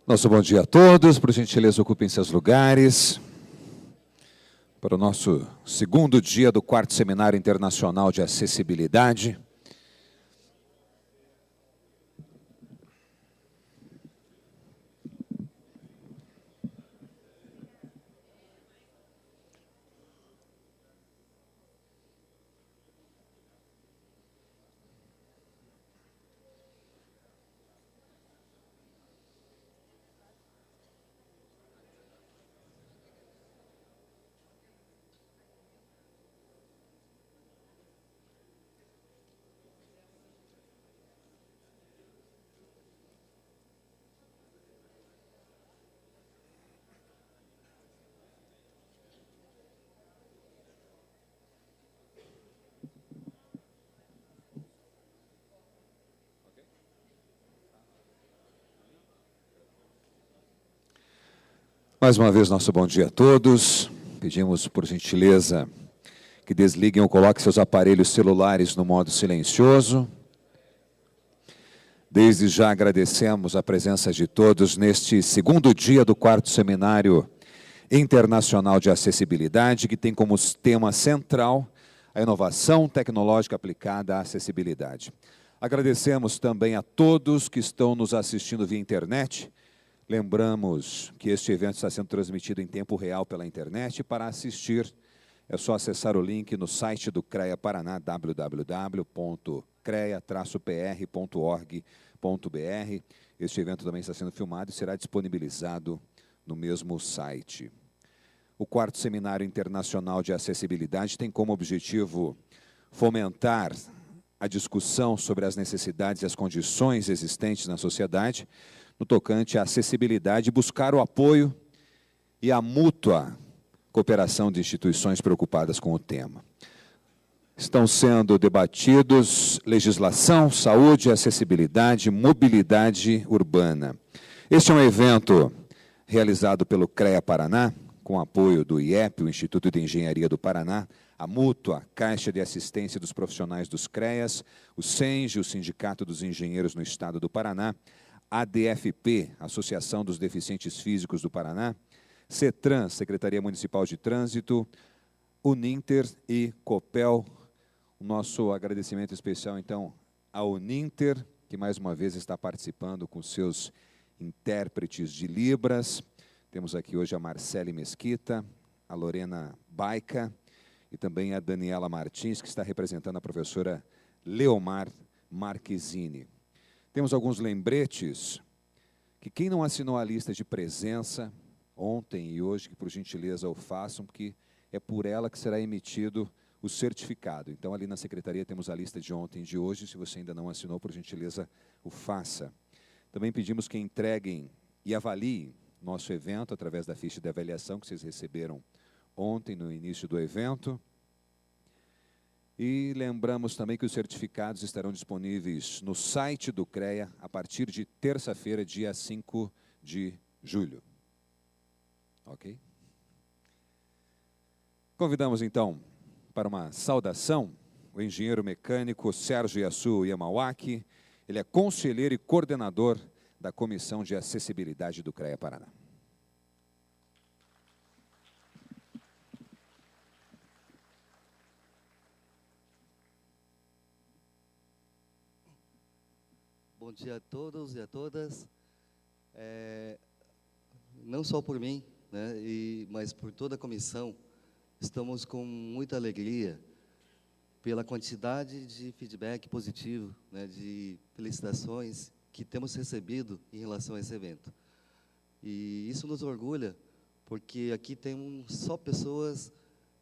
Nosso bom dia a todos, por gentileza ocupem seus lugares para o nosso segundo dia do 4º Seminário Internacional de Acessibilidade. Mais uma vez, nosso bom dia a todos. Pedimos, por gentileza, que desliguem ou coloquem seus aparelhos celulares no modo silencioso. Desde já agradecemos a presença de todos neste segundo dia do 4º Seminário Internacional de Acessibilidade, que tem como tema central a inovação tecnológica aplicada à acessibilidade. Agradecemos também a todos que estão nos assistindo via internet. Lembramos que este evento está sendo transmitido em tempo real pela internet. Para assistir, é só acessar o link no site do CREA Paraná, www.crea-pr.org.br. Este evento também está sendo filmado e será disponibilizado no mesmo site. O 4º Seminário Internacional de Acessibilidade tem como objetivo fomentar a discussão sobre as necessidades e as condições existentes na sociedade, no tocante à acessibilidade, buscar o apoio e a mútua cooperação de instituições preocupadas com o tema. Estão sendo debatidos legislação, saúde, acessibilidade, mobilidade urbana. Este é um evento realizado pelo CREA Paraná, com apoio do IEP, o Instituto de Engenharia do Paraná, a Mútua, Caixa de Assistência dos Profissionais dos CREAs, o SENGE, o Sindicato dos Engenheiros no Estado do Paraná, ADFP, Associação dos Deficientes Físicos do Paraná, CETRAN, Secretaria Municipal de Trânsito, Uninter e Copel. O nosso agradecimento especial, então, ao Uninter, que mais uma vez está participando com seus intérpretes de Libras. Temos aqui hoje a Marcele Mesquita, a Lorena Baica e também a Daniela Martins, que está representando a professora Leomar Marquezine. Temos alguns lembretes que quem não assinou a lista de presença ontem e hoje, que por gentileza o façam, porque é por ela que será emitido o certificado. Então, ali na secretaria temos a lista de ontem e de hoje. Se você ainda não assinou, por gentileza, o faça. Também pedimos que entreguem e avaliem nosso evento através da ficha de avaliação que vocês receberam ontem, no início do evento. E lembramos também que os certificados estarão disponíveis no site do CREA a partir de terça-feira, dia 5 de julho. Ok? Convidamos, então, para uma saudação, o engenheiro mecânico Sérgio Yasu Yamawaki. Ele é conselheiro e coordenador da Comissão de Acessibilidade do CREA Paraná. Bom dia a todos e a todas. Não só por mim, né, mas por toda a comissão, estamos com muita alegria pela quantidade de feedback positivo, né, de felicitações que temos recebido em relação a esse evento. E isso nos orgulha, porque aqui tem só pessoas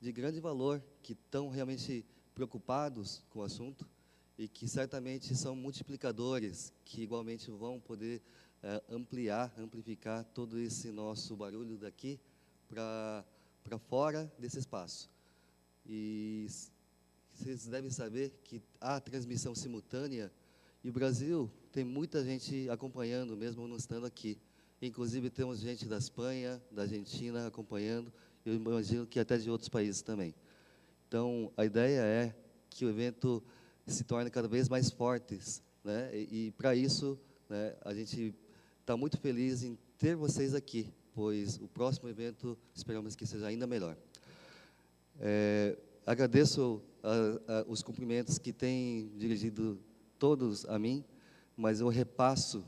de grande valor que estão realmente preocupados com o assunto, e que certamente são multiplicadores, que igualmente vão poder amplificar todo esse nosso barulho daqui para fora desse espaço. E vocês devem saber que há transmissão simultânea, e o Brasil tem muita gente acompanhando, mesmo não estando aqui. Inclusive, temos gente da Espanha, da Argentina acompanhando, eu imagino que até de outros países também. Então, a ideia é que o evento se torne cada vez mais fortes, né? E para isso, né, a gente está muito feliz em ter vocês aqui, pois o próximo evento esperamos que seja ainda melhor. Agradeço os cumprimentos que têm dirigido todos a mim, mas eu repasso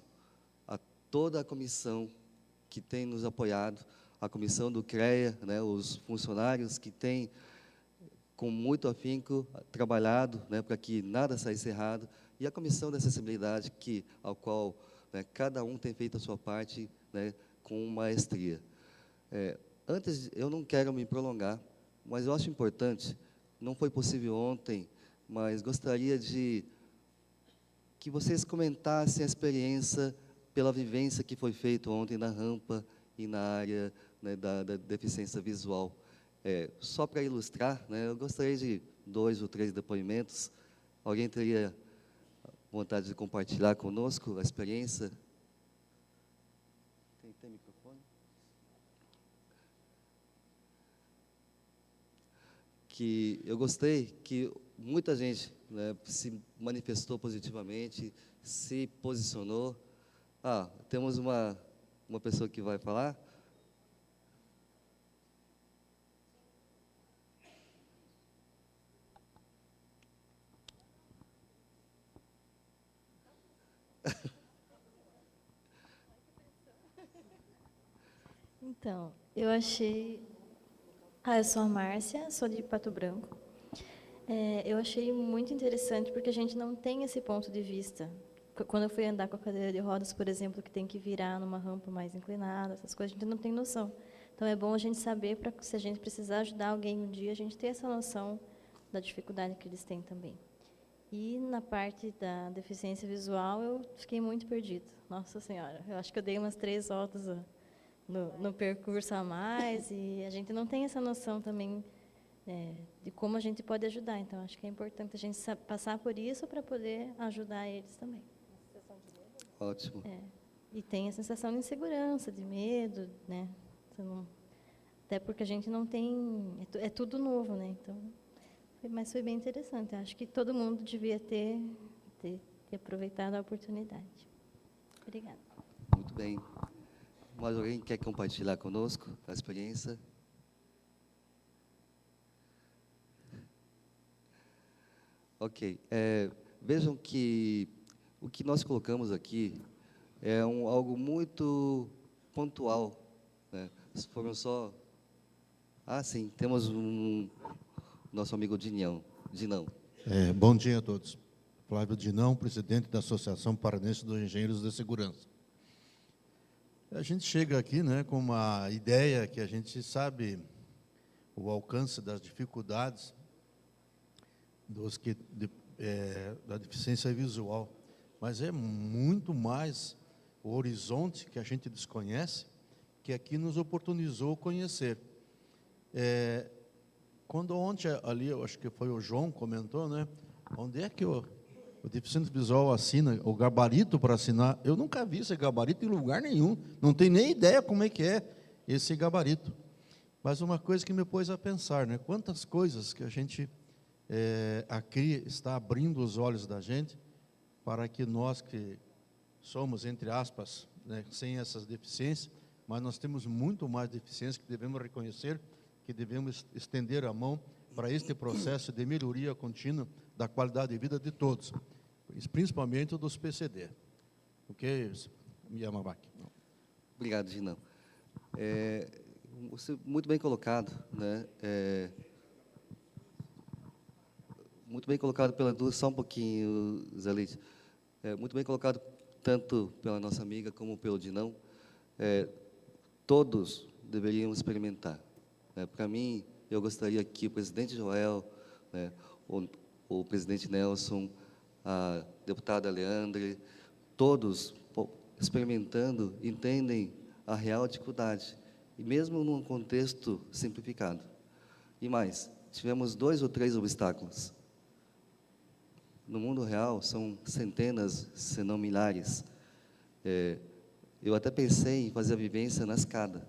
a toda a comissão que tem nos apoiado, a comissão do CREA, né, os funcionários que têm, com muito afinco, trabalhado, né, para que nada saísse errado, e a comissão de acessibilidade, ao qual, né, cada um tem feito a sua parte, né, com maestria. Eu não quero me prolongar, mas eu acho importante, não foi possível ontem, mas gostaria de que vocês comentassem a experiência pela vivência que foi feita ontem na rampa e na área, né, da deficiência visual. Só para ilustrar, né, eu gostaria de 2 ou 3 depoimentos. Alguém teria vontade de compartilhar conosco a experiência? Tem microfone? Que eu gostei que muita gente, né, se manifestou positivamente, se posicionou. Temos uma pessoa que vai falar. Então, eu achei... eu sou a Márcia, sou de Pato Branco. Eu achei muito interessante, porque a gente não tem esse ponto de vista. Quando eu fui andar com a cadeira de rodas, por exemplo, que tem que virar numa rampa mais inclinada, essas coisas, a gente não tem noção. Então, é bom a gente saber, para se a gente precisar ajudar alguém um dia, a gente ter essa noção da dificuldade que eles têm também. E na parte da deficiência visual, eu fiquei muito perdida. Nossa Senhora, eu acho que eu dei umas 3 voltas no percurso a mais, e a gente não tem essa noção também de como a gente pode ajudar. Então, acho que é importante a gente passar por isso para poder ajudar eles também. Ótimo. E tem a sensação de insegurança, de medo, né? Até porque a gente não tem... É tudo novo, né? Então, mas foi bem interessante. Acho que todo mundo devia ter aproveitado a oportunidade. Obrigada. Muito bem. Mais alguém quer compartilhar conosco a experiência? Ok. Vejam que o que nós colocamos aqui é algo muito pontual, né? Foram só... sim, temos nosso amigo Dinão. Bom dia a todos. Flávio Dinão, presidente da Associação Paranense dos Engenheiros de Segurança. A gente chega aqui, né, com uma ideia que a gente sabe o alcance das dificuldades da deficiência visual, mas é muito mais o horizonte que a gente desconhece, que aqui nos oportunizou conhecer. Quando ontem ali, eu acho que foi o João comentou, né, onde é que o deficiente visual assina o gabarito para assinar? Eu nunca vi esse gabarito em lugar nenhum, não tenho nem ideia como é que é esse gabarito. Mas uma coisa que me pôs a pensar, né, quantas coisas que a gente aqui está abrindo os olhos da gente para que nós que somos, entre aspas, né, sem essas deficiências, mas nós temos muito mais deficiências que devemos reconhecer, que devemos estender a mão para este processo de melhoria contínua da qualidade de vida de todos, principalmente dos PCD. Ok, Yamabaki? Obrigado, Dinão. Muito bem colocado, né? Muito bem colocado só um pouquinho, Zé Leite. Muito bem colocado tanto pela nossa amiga como pelo Dinão. Todos deveriam experimentar. Para mim, eu gostaria que o presidente Joel, né, o presidente Nelson, a deputada Leandre, todos experimentando, entendem a real dificuldade, e mesmo num contexto simplificado. E mais, tivemos 2 ou 3 obstáculos. No mundo real, são centenas, se não milhares. Eu até pensei em fazer a vivência na escada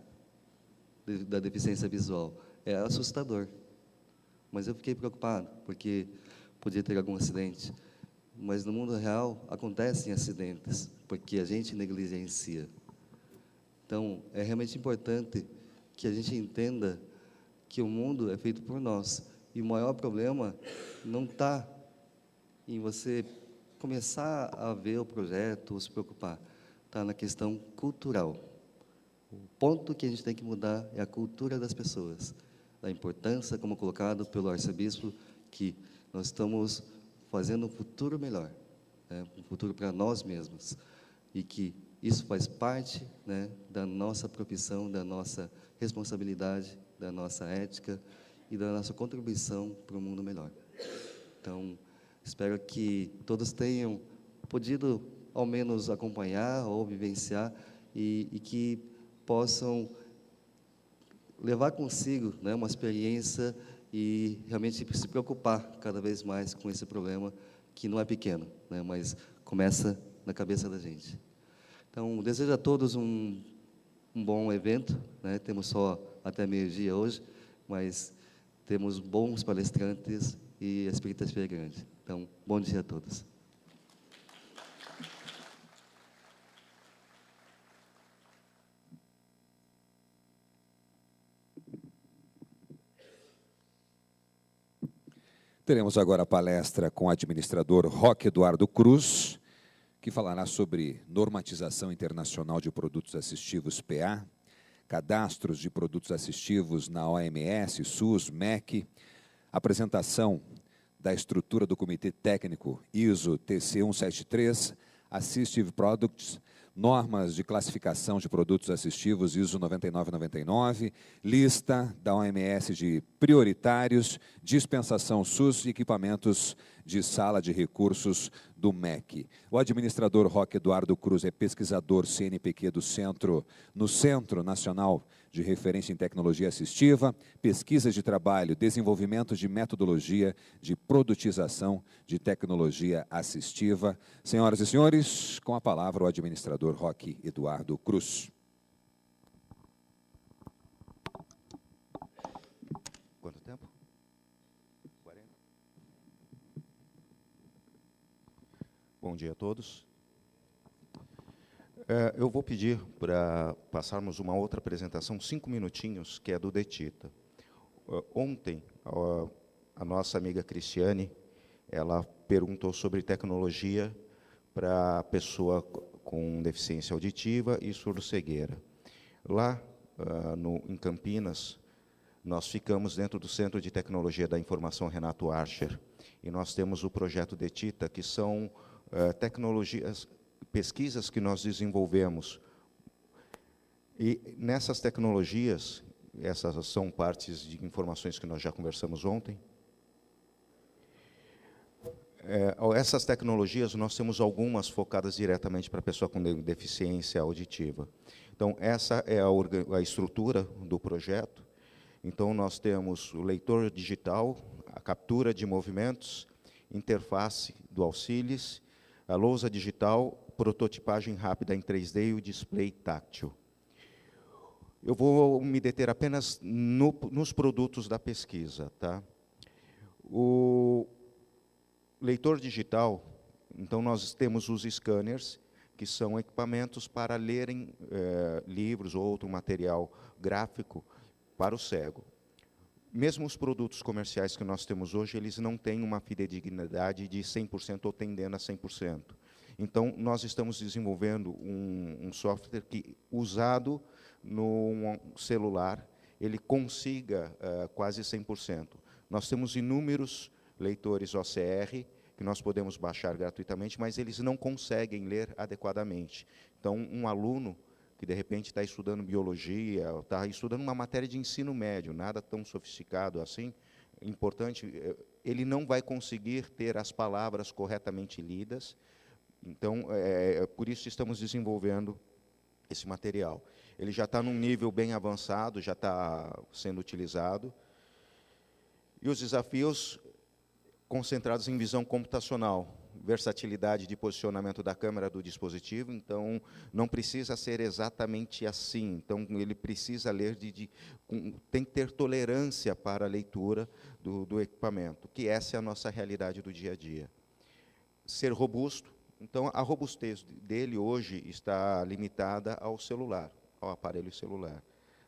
da deficiência visual. É assustador. Mas eu fiquei preocupado, porque podia ter algum acidente. mas no mundo real acontecem acidentes, porque a gente negligencia. Então, é realmente importante que a gente entenda que o mundo é feito por nós. E o maior problema não está em você começar a ver o projeto ou se preocupar. Está na questão cultural. O ponto que a gente tem que mudar é a cultura das pessoas. A importância, como colocado pelo arcebispo, que nós estamos fazendo um futuro melhor, né? Um futuro para nós mesmos. E que isso faz parte, né, da nossa profissão, da nossa responsabilidade, da nossa ética e da nossa contribuição para um mundo melhor. Então, espero que todos tenham podido, ao menos, acompanhar ou vivenciar e que possam levar consigo, né, uma experiência e realmente se preocupar cada vez mais com esse problema, que não é pequeno, né, mas começa na cabeça da gente. Então, desejo a todos um bom evento, né? Temos só até meio-dia hoje, mas temos bons palestrantes e a expectativa é grande. Então, bom dia a todos. Teremos agora a palestra com o administrador Roque Eduardo Cruz, que falará sobre normatização internacional de produtos assistivos PA, cadastros de produtos assistivos na OMS, SUS, MEC, apresentação da estrutura do Comitê Técnico ISO TC 173, Assistive Products, normas de classificação de produtos assistivos ISO 9999, lista da OMS de prioritários, dispensação SUS e equipamentos de sala de recursos do MEC. O administrador Roque Eduardo Cruz é pesquisador CNPq no Centro Nacional de Referência em Tecnologia Assistiva, pesquisas de trabalho, desenvolvimento de metodologia de produtização de tecnologia assistiva. Senhoras e senhores, com a palavra o administrador Roque Eduardo Cruz. Quanto tempo? 40. Bom dia a todos. Eu vou pedir para passarmos uma outra apresentação, 5 minutinhos, que é do DETITA. Ontem, a nossa amiga Cristiane, ela perguntou sobre tecnologia para pessoa com deficiência auditiva e surdo-cegueira. Lá, em Campinas, nós ficamos dentro do Centro de Tecnologia da Informação Renato Archer, e nós temos o projeto DETITA, que são tecnologias, pesquisas que nós desenvolvemos. E nessas tecnologias, essas são partes de informações que nós já conversamos ontem. Essas tecnologias, nós temos algumas focadas diretamente para a pessoa com deficiência auditiva. Então, essa é a estrutura do projeto. Então, nós temos o leitor digital, a captura de movimentos, interface do auxílios, a lousa digital, prototipagem rápida em 3D e o display táctil. Eu vou me deter apenas nos produtos da pesquisa, tá? O leitor digital, então nós temos os scanners, que são equipamentos para lerem livros ou outro material gráfico para o cego. Mesmo os produtos comerciais que nós temos hoje, eles não têm uma fidedignidade de 100% ou tendendo a 100%. Então, nós estamos desenvolvendo um software que, usado no celular, ele consiga quase 100%. Nós temos inúmeros leitores OCR, que nós podemos baixar gratuitamente, mas eles não conseguem ler adequadamente. Então, um aluno que, de repente, está estudando biologia, está estudando uma matéria de ensino médio, nada tão sofisticado assim, importante, ele não vai conseguir ter as palavras corretamente lidas. Então, por isso estamos desenvolvendo esse material. Ele já está num nível bem avançado, já está sendo utilizado. E os desafios concentrados em visão computacional, versatilidade de posicionamento da câmera do dispositivo, então não precisa ser exatamente assim. Então, ele precisa ler, tem que ter tolerância para a leitura do equipamento, que essa é a nossa realidade do dia a dia. ser robusto. Então, a robustez dele hoje está limitada ao celular, ao aparelho celular.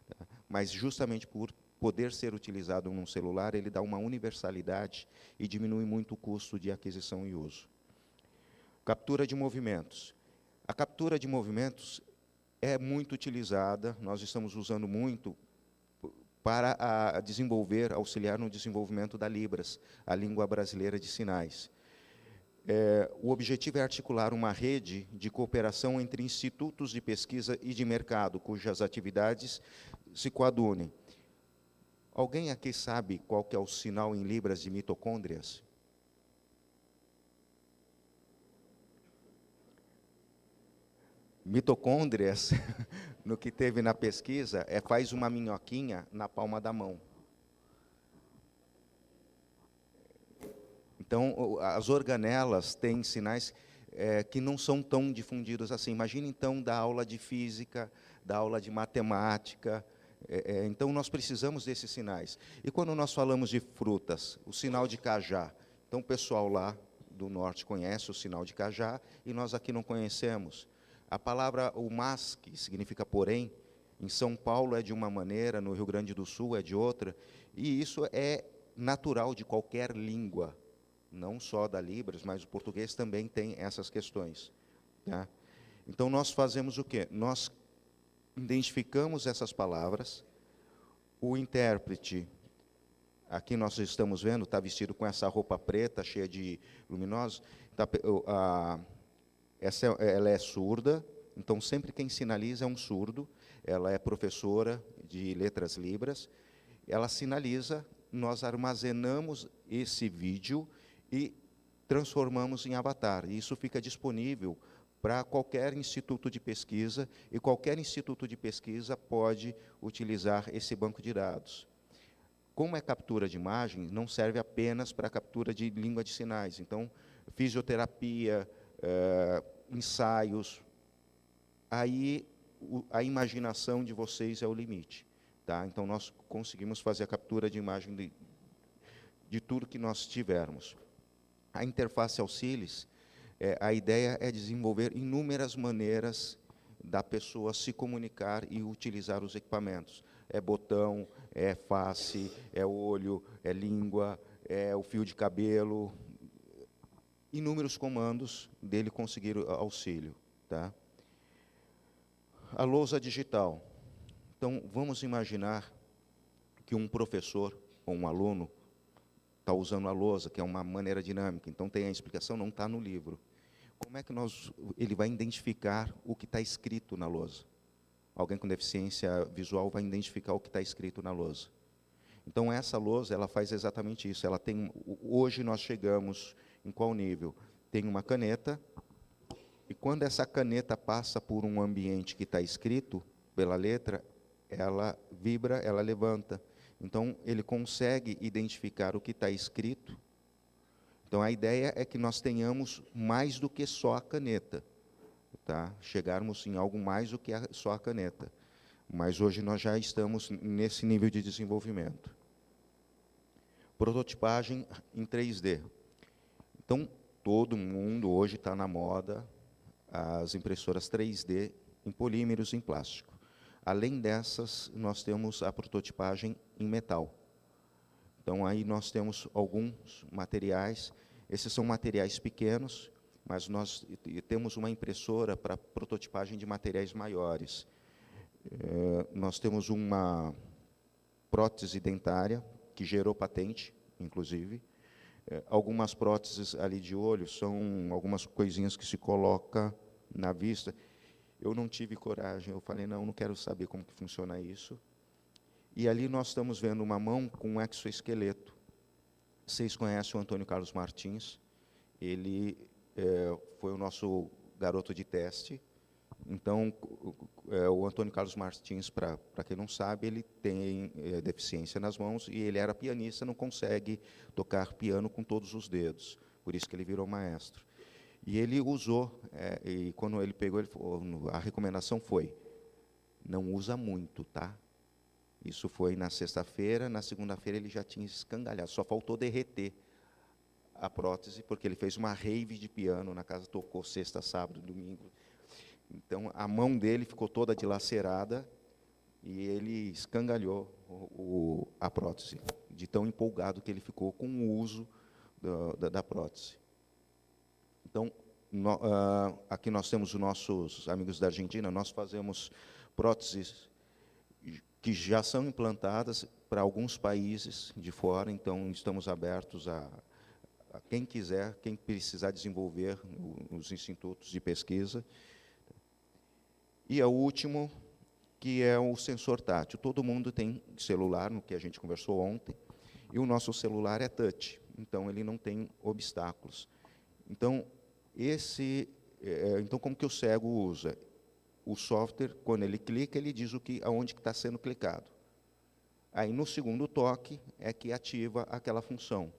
Tá? Mas, justamente por poder ser utilizado num celular, ele dá uma universalidade e diminui muito o custo de aquisição e uso. Captura de movimentos. A captura de movimentos é muito utilizada, nós estamos usando muito para desenvolver, auxiliar no desenvolvimento da Libras, a língua brasileira de sinais. O objetivo é articular uma rede de cooperação entre institutos de pesquisa e de mercado, cujas atividades se coadunem. Alguém aqui sabe qual que é o sinal em Libras de mitocôndrias? Mitocôndrias, no que teve na pesquisa, faz uma minhoquinha na palma da mão. Então, as organelas têm sinais que não são tão difundidos assim. Imagine, então, da aula de física, da aula de matemática. Então, nós precisamos desses sinais. E quando nós falamos de frutas, o sinal de cajá. Então, o pessoal lá do norte conhece o sinal de cajá, e nós aqui não conhecemos. A palavra o mas, que significa porém, em São Paulo é de uma maneira, no Rio Grande do Sul é de outra, e isso é natural de qualquer língua, não só da Libras, mas o português também tem essas questões. Tá? Então, nós fazemos o quê? Nós identificamos essas palavras, o intérprete, aqui nós estamos vendo, está vestido com essa roupa preta, cheia de luminosos, ela é surda, então sempre quem sinaliza é um surdo, ela é professora de letras libras, ela sinaliza, nós armazenamos esse vídeo e transformamos em avatar, e isso fica disponível para qualquer instituto de pesquisa, e qualquer instituto de pesquisa pode utilizar esse banco de dados. Como é captura de imagem, não serve apenas para captura de língua de sinais, então, fisioterapia, ensaios, aí a imaginação de vocês é o limite. Tá? Então, nós conseguimos fazer a captura de imagem de tudo que nós tivermos. A interface auxílios, a ideia é desenvolver inúmeras maneiras da pessoa se comunicar e utilizar os equipamentos. É botão, é face, é olho, é língua, é o fio de cabelo, inúmeros comandos dele conseguir auxílio. Tá? A lousa digital. Então, vamos imaginar que um professor ou um aluno está usando a lousa, que é uma maneira dinâmica, então tem a explicação, não está no livro. Como é que ele vai identificar o que está escrito na lousa? Alguém com deficiência visual vai identificar o que está escrito na lousa. Então, essa lousa, ela faz exatamente isso. Ela tem, hoje nós chegamos em qual nível? Tem uma caneta, e quando essa caneta passa por um ambiente que está escrito pela letra, ela vibra, ela levanta. Então, ele consegue identificar o que está escrito. Então, a ideia é que nós tenhamos mais do que só a caneta. Tá? Chegarmos em algo mais do que só a caneta. Mas hoje nós já estamos nesse nível de desenvolvimento. Prototipagem em 3D. Então, todo mundo hoje está na moda as impressoras 3D em polímeros em plástico. Além dessas, nós temos a prototipagem em metal. Então, aí nós temos alguns materiais. Esses são materiais pequenos, mas nós temos uma impressora para prototipagem de materiais maiores. Nós temos uma prótese dentária, que gerou patente, inclusive. Algumas próteses ali de olho são algumas coisinhas que se coloca na vista. Eu não tive coragem, eu falei, não quero saber como que funciona isso. E ali nós estamos vendo uma mão com um exoesqueleto. Vocês conhecem o Antônio Carlos Martins, ele foi o nosso garoto de teste. Então, o Antônio Carlos Martins, para quem não sabe, ele tem deficiência nas mãos, e ele era pianista, não consegue tocar piano com todos os dedos, por isso que ele virou maestro. E ele usou, e quando ele pegou, a recomendação foi, não usa muito, tá? Isso foi na sexta-feira, na segunda-feira ele já tinha escangalhado, só faltou derreter a prótese, porque ele fez uma rave de piano na casa, tocou sexta, sábado, domingo. Então, a mão dele ficou toda dilacerada e ele escangalhou a prótese, de tão empolgado que ele ficou com o uso da prótese. Então, aqui nós temos os nossos amigos da Argentina, nós fazemos próteses que já são implantadas para alguns países de fora, então estamos abertos a quem quiser, quem precisar desenvolver os institutos de pesquisa. E o último, que é o sensor tátil. Todo mundo tem celular, no que a gente conversou ontem, e o nosso celular é touch, então ele não tem obstáculos. Então, então como que o cego usa? O software, quando ele clica, ele diz aonde que está sendo clicado. Aí, no segundo toque, é que ativa aquela função.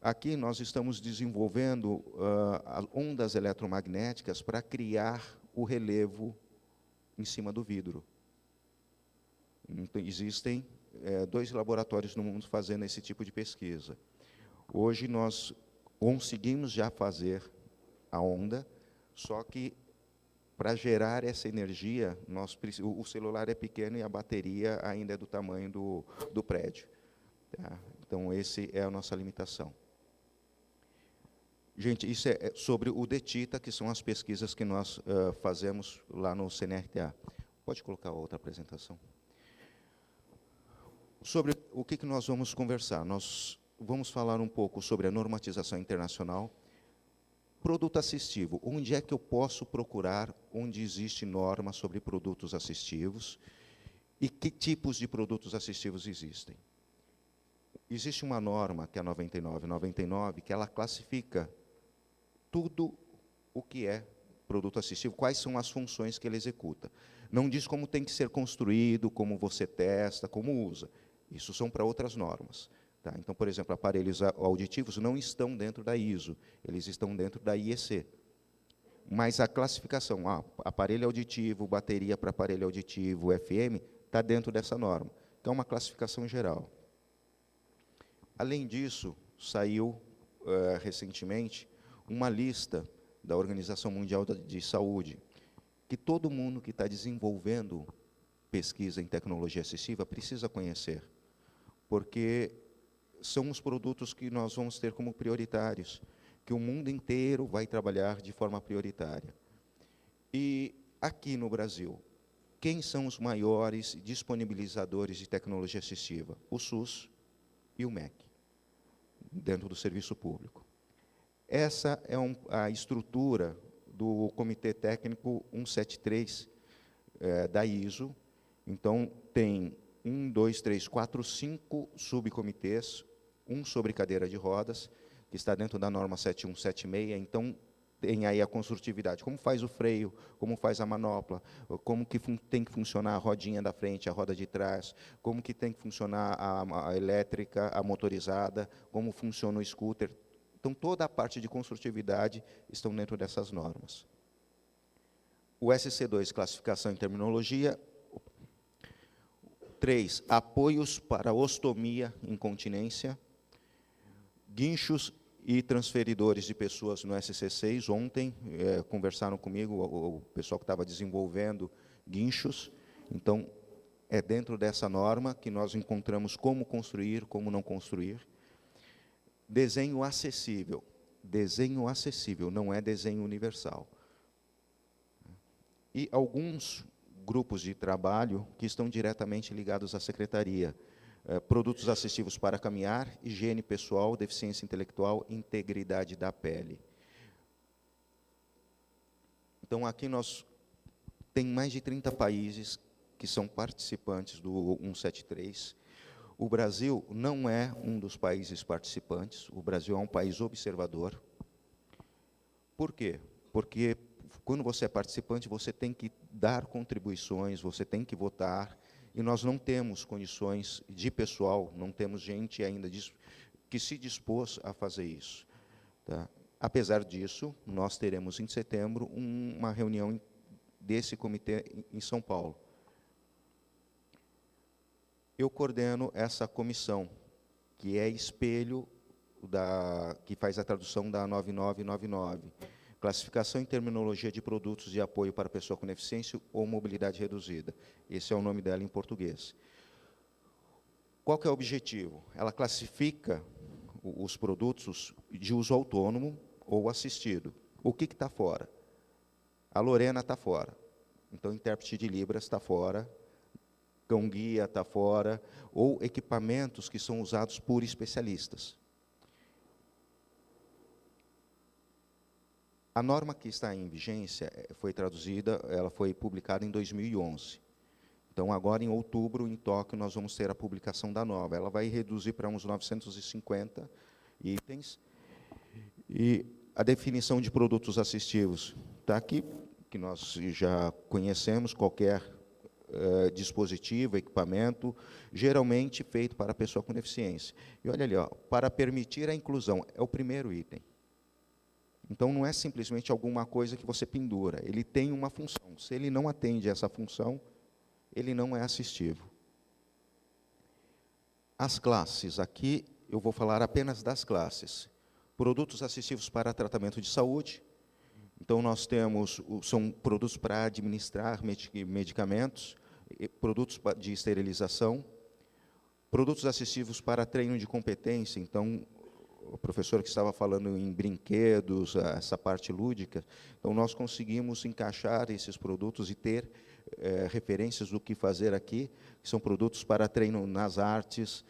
Aqui nós estamos desenvolvendo ondas eletromagnéticas para criar o relevo em cima do vidro. Então, existem 2 laboratórios no mundo fazendo esse tipo de pesquisa. Hoje nós conseguimos já fazer a onda, só que para gerar essa energia, o celular é pequeno e a bateria ainda é do tamanho do prédio. Tá? Então, essa é a nossa limitação. Gente, isso é sobre o DETITA, que são as pesquisas que nós fazemos lá no CNRTA. Pode colocar outra apresentação. Sobre o que nós vamos conversar? Nós vamos falar um pouco sobre a normatização internacional. Produto assistivo, onde é que eu posso procurar onde existe norma sobre produtos assistivos e que tipos de produtos assistivos existem? Existe uma norma, que é a 9999, que ela classifica tudo o que é produto assistivo, quais são as funções que ele executa. Não diz como tem que ser construído, como você testa, como usa. Isso são para outras normas. Tá? Então, por exemplo, aparelhos auditivos não estão dentro da ISO, eles estão dentro da IEC. Mas a classificação, aparelho auditivo, bateria para aparelho auditivo, FM, está dentro dessa norma. Então, é uma classificação geral. Além disso, saiu recentemente uma lista da Organização Mundial de Saúde, que todo mundo que está desenvolvendo pesquisa em tecnologia assistiva precisa conhecer, porque são os produtos que nós vamos ter como prioritários, que o mundo inteiro vai trabalhar de forma prioritária. E aqui no Brasil, quem são os maiores disponibilizadores de tecnologia assistiva? O SUS e o MEC, dentro do serviço público. Essa é a estrutura do Comitê Técnico 173 da ISO. Então, tem 1, 2, 3, 4, 5 subcomitês, um sobre cadeira de rodas, que está dentro da norma 7176, então tem aí a construtividade, como faz o freio, como faz a manopla, como que tem que funcionar a rodinha da frente, a roda de trás, como que tem que funcionar a elétrica, a motorizada, como funciona o scooter. Então, toda a parte de construtividade estão dentro dessas normas. O SC2, classificação e terminologia. 3, apoios para ostomia, incontinência. Guinchos e transferidores de pessoas no SC6. Ontem, conversaram comigo, o pessoal que estava desenvolvendo guinchos. Então, é dentro dessa norma que nós encontramos como construir, como não construir. Desenho acessível. Desenho acessível, não é desenho universal. E alguns grupos de trabalho que estão diretamente ligados à secretaria. Produtos assistivos para caminhar, higiene pessoal, deficiência intelectual, integridade da pele. Então, aqui tem mais de 30 países que são participantes do 173. O Brasil não é um dos países participantes, o Brasil é um país observador. Por quê? Porque quando você é participante, você tem que dar contribuições, você tem que votar, e nós não temos condições de pessoal, não temos gente ainda que se dispôs a fazer isso. Tá? Apesar disso, nós teremos em setembro uma reunião desse comitê em São Paulo. Eu coordeno essa comissão, que é espelho que faz a tradução da 9999. Classificação e terminologia de produtos de apoio para pessoa com deficiência ou mobilidade reduzida. Esse é o nome dela em português. Qual que é o objetivo? Ela classifica os produtos de uso autônomo ou assistido. O que está fora? A Lorena está fora. Então, intérprete de Libras está fora, cão-guia está fora, ou equipamentos que são usados por especialistas. A norma que está em vigência foi traduzida, ela foi publicada em 2011. Então, agora, em outubro, em Tóquio, nós vamos ter a publicação da nova. Ela vai reduzir para uns 950 itens. E a definição de produtos assistivos está aqui, que nós já conhecemos, qualquer dispositivo, equipamento, geralmente feito para a pessoa com deficiência. E olha ali, ó, para permitir a inclusão, é o primeiro item. Então, não é simplesmente alguma coisa que você pendura, ele tem uma função. Se ele não atende essa função, ele não é assistivo. As classes, aqui eu vou falar apenas das classes. Produtos assistivos para tratamento de saúde. Então, nós temos, são produtos para administrar medicamentos, produtos de esterilização, produtos assistivos para treino de competência. Então, o professor que estava falando em brinquedos, essa parte lúdica, então nós conseguimos encaixar esses produtos e ter referências do que fazer aqui, que são produtos para treino nas artes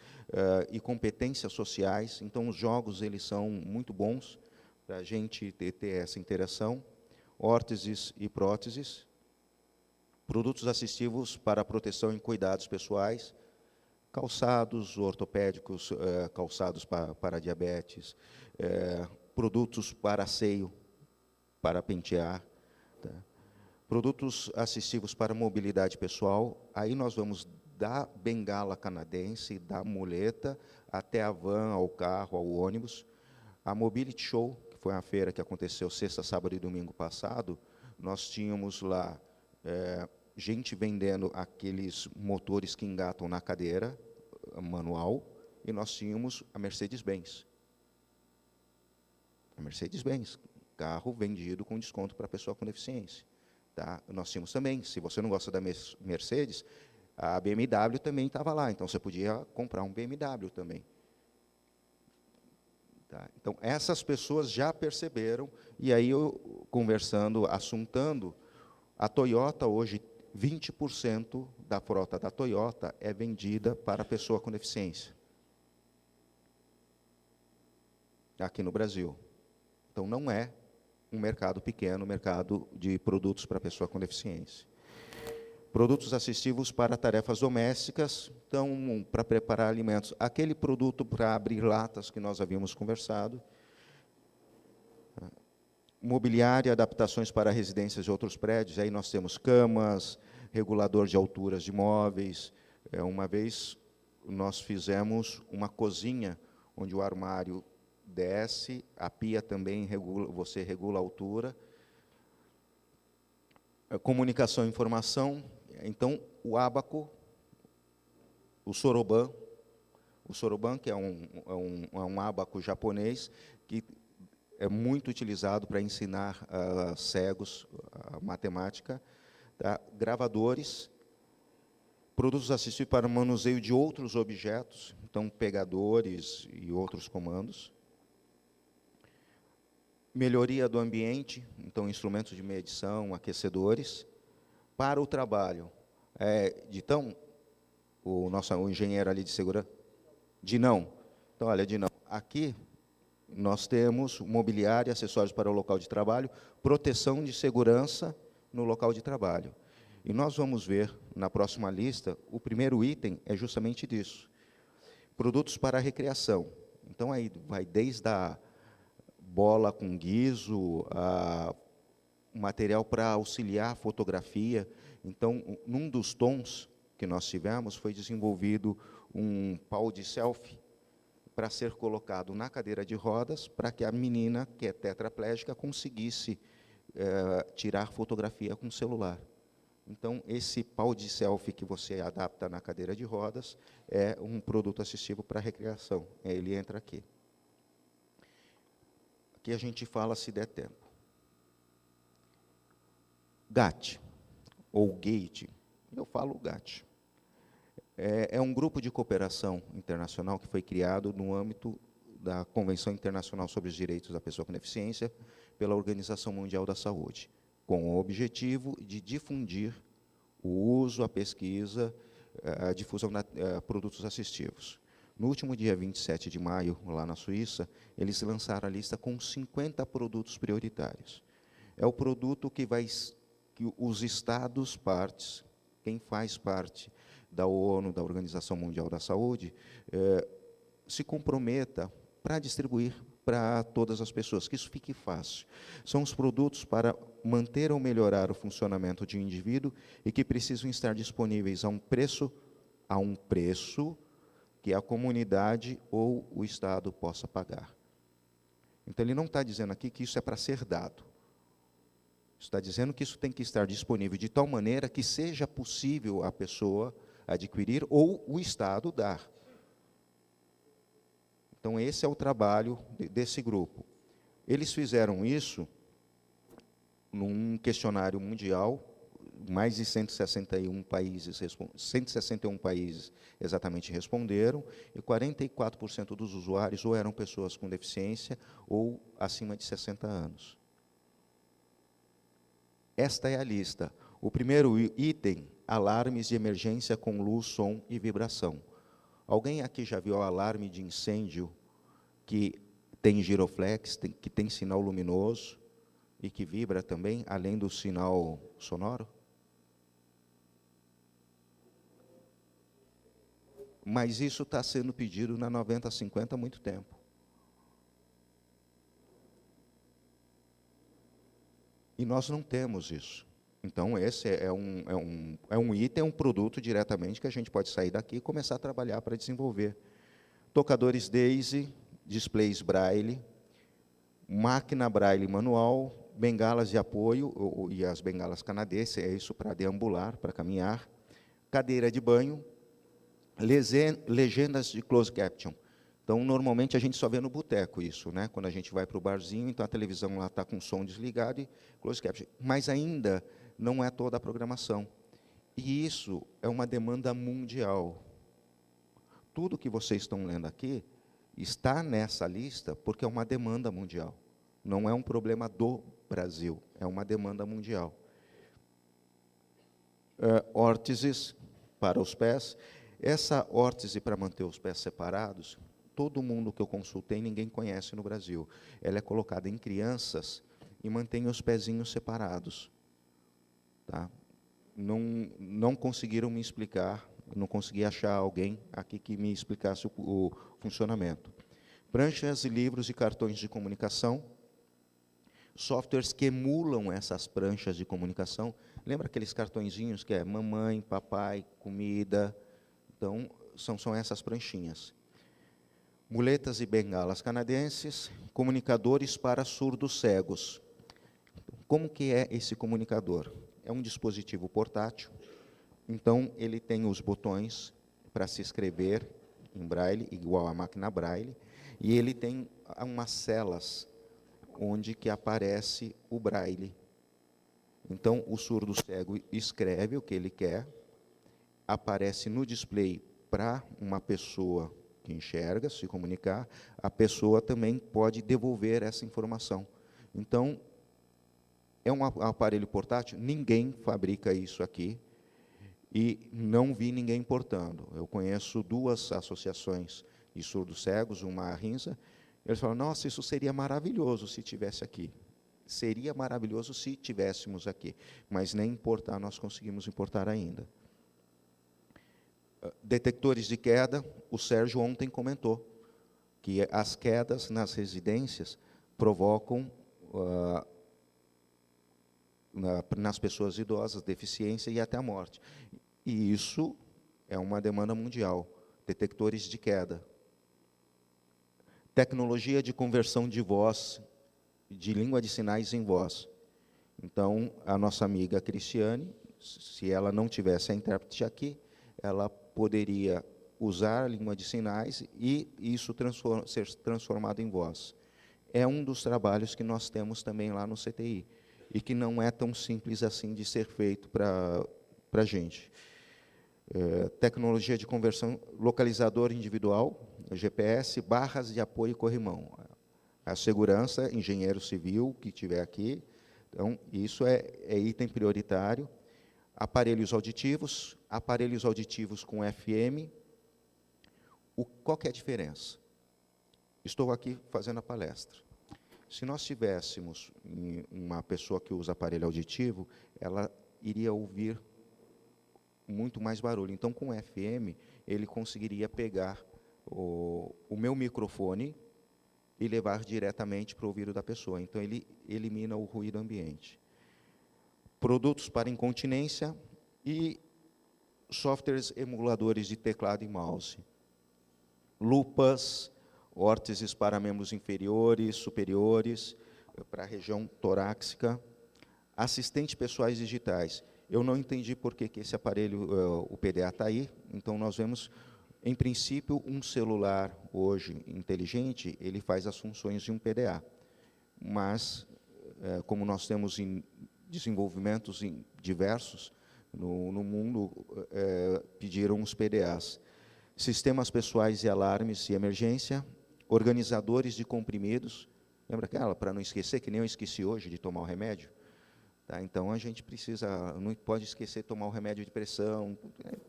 e competências sociais. Então, os jogos eles são muito bons para a gente ter essa interação. Órteses e próteses, produtos assistivos para proteção e cuidados pessoais, calçados ortopédicos, calçados para diabetes, produtos para asseio, para pentear, tá? Produtos assistivos para mobilidade pessoal. Aí nós vamos da bengala canadense, da muleta, até a van, ao carro, ao ônibus. A Mobility Show, que foi uma feira que aconteceu sexta, sábado e domingo passado, nós tínhamos lá gente vendendo aqueles motores que engatam na cadeira manual, e nós tínhamos a Mercedes-Benz. A Mercedes-Benz, carro vendido com desconto para a pessoa com deficiência. Tá? Nós tínhamos também, se você não gosta da Mercedes, a BMW também estava lá, então você podia comprar um BMW também. Tá? Então, essas pessoas já perceberam, e aí eu, conversando, assuntando, a Toyota hoje, 20% da frota da Toyota é vendida para a pessoa com deficiência. Aqui no Brasil. Então, não é um mercado pequeno, mercado de produtos para a pessoa com deficiência. Produtos assistivos para tarefas domésticas, então, para preparar alimentos. Aquele produto para abrir latas que nós havíamos conversado. Mobiliário e adaptações para residências e outros prédios. Aí nós temos camas, regulador de alturas de móveis. Uma vez nós fizemos uma cozinha, onde o armário desce, a pia também você regula a altura. Comunicação e informação. Então, o ábaco, o soroban, que é um ábaco japonês, que é muito utilizado para ensinar cegos a matemática, tá? Gravadores, produtos assistivos para manuseio de outros objetos, então pegadores e outros comandos. Melhoria do ambiente, então instrumentos de medição, aquecedores. Para o trabalho, Ditão, o engenheiro ali de segurança, Dinão. Então, olha, Dinão, aqui nós temos mobiliário, acessórios para o local de trabalho, proteção de segurança no local de trabalho. E nós vamos ver, na próxima lista, o primeiro item é justamente disso. Produtos para a recreação. Então, aí vai desde a bola com guiso, a material para auxiliar a fotografia. Então, num dos tons que nós tivemos, foi desenvolvido um pau de selfie, para ser colocado na cadeira de rodas, para que a menina, que é tetraplégica, conseguisse tirar fotografia com o celular. Então, esse pau de selfie que você adapta na cadeira de rodas é um produto assistivo para recreação. Ele entra aqui. aqui a gente fala se der tempo. GATT, ou GATE, eu falo GATT. É um grupo de cooperação internacional que foi criado no âmbito da Convenção Internacional sobre os Direitos da Pessoa com Deficiência pela Organização Mundial da Saúde, com o objetivo de difundir o uso, a pesquisa, a difusão de produtos assistivos. No último dia 27 de maio, lá na Suíça, eles lançaram a lista com 50 produtos prioritários. É o produto que os Estados partes, quem faz parte da ONU, da Organização Mundial da Saúde, se comprometa para distribuir para todas as pessoas, que isso fique fácil. São os produtos para manter ou melhorar o funcionamento de um indivíduo e que precisam estar disponíveis a um preço que a comunidade ou o Estado possa pagar. Então, ele não está dizendo aqui que isso é para ser dado. Está dizendo que isso tem que estar disponível de tal maneira que seja possível a pessoa adquirir ou o Estado dar. Então, esse é o trabalho desse grupo. Eles fizeram isso num questionário mundial, mais de 161 países exatamente responderam, e 44% dos usuários ou eram pessoas com deficiência ou acima de 60 anos. Esta é a lista. O primeiro item, alarmes de emergência com luz, som e vibração. Alguém aqui já viu o alarme de incêndio que tem giroflex, que tem sinal luminoso e que vibra também, além do sinal sonoro? Mas isso está sendo pedido na 9050 há muito tempo. E nós não temos isso. Então, esse é um item, um produto diretamente que a gente pode sair daqui e começar a trabalhar para desenvolver. Tocadores Daisy, displays Braille, máquina Braille manual, bengalas de apoio, e as bengalas canadenses, é isso para deambular, para caminhar, cadeira de banho, legendas de closed caption. Então, normalmente, a gente só vê no boteco isso, né? Quando a gente vai para o barzinho, então a televisão lá está com o som desligado e closed caption. Mas ainda não é toda a programação. E isso é uma demanda mundial. Tudo que vocês estão lendo aqui está nessa lista porque é uma demanda mundial. Não é um problema do Brasil, é uma demanda mundial. Órteses para os pés. Essa órtese para manter os pés separados, todo mundo que eu consultei, ninguém conhece no Brasil. Ela é colocada em crianças e mantém os pezinhos separados. Tá? Não conseguiram me explicar, não consegui achar alguém aqui que me explicasse o funcionamento. Pranchas, livros e cartões de comunicação, softwares que emulam essas pranchas de comunicação. Lembra aqueles cartõezinhos que é mamãe, papai, comida? Então, são essas pranchinhas. Muletas e bengalas canadenses, comunicadores para surdos cegos. Como que é esse comunicador? É um dispositivo portátil, então ele tem os botões para se escrever em Braille, igual à máquina Braille, e ele tem umas celas onde que aparece o Braille. Então, o surdo cego escreve o que ele quer, aparece no display para uma pessoa que enxerga, se comunicar, a pessoa também pode devolver essa informação. Então, é um aparelho portátil, ninguém fabrica isso aqui, e não vi ninguém importando. Eu conheço duas associações de surdos cegos, uma a Rinza, eles falam, nossa, isso seria maravilhoso se tivesse aqui. Seria maravilhoso se tivéssemos aqui, mas nem importar, nós conseguimos importar ainda. Detectores de queda, o Sérgio ontem comentou que as quedas nas residências provocam, nas pessoas idosas, deficiência e até a morte. E isso é uma demanda mundial. Detectores de queda. Tecnologia de conversão de voz, de língua de sinais em voz. Então, a nossa amiga Cristiane, se ela não tivesse a intérprete aqui, ela poderia usar a língua de sinais e isso ser transformado em voz. é um dos trabalhos que nós temos também lá no CTI, e que não é tão simples assim de ser feito para a gente. Tecnologia de conversão, localizador individual, GPS, barras de apoio e corrimão. A segurança, engenheiro civil que tiver aqui, então, isso é item prioritário. Aparelhos auditivos com FM. Qual que é a diferença? Estou aqui fazendo a palestra. Se nós tivéssemos uma pessoa que usa aparelho auditivo, ela iria ouvir muito mais barulho. Então, com FM, ele conseguiria pegar o meu microfone e levar diretamente para o ouvido da pessoa. Então, ele elimina o ruído ambiente. Produtos para incontinência e softwares emuladores de teclado e mouse. Lupas, órteses para membros inferiores, superiores, para a região torácica. Assistentes pessoais digitais. Eu não entendi por que esse aparelho, o PDA, está aí. Então, nós vemos, em princípio, um celular, hoje, inteligente, ele faz as funções de um PDA. Mas, como nós temos em desenvolvimentos diversos no mundo, pediram os PDAs. Sistemas pessoais e alarmes e emergência, organizadores de comprimidos. Lembra aquela, para não esquecer, que nem eu esqueci hoje de tomar o remédio? Tá, então, a gente não pode esquecer de tomar o remédio de pressão,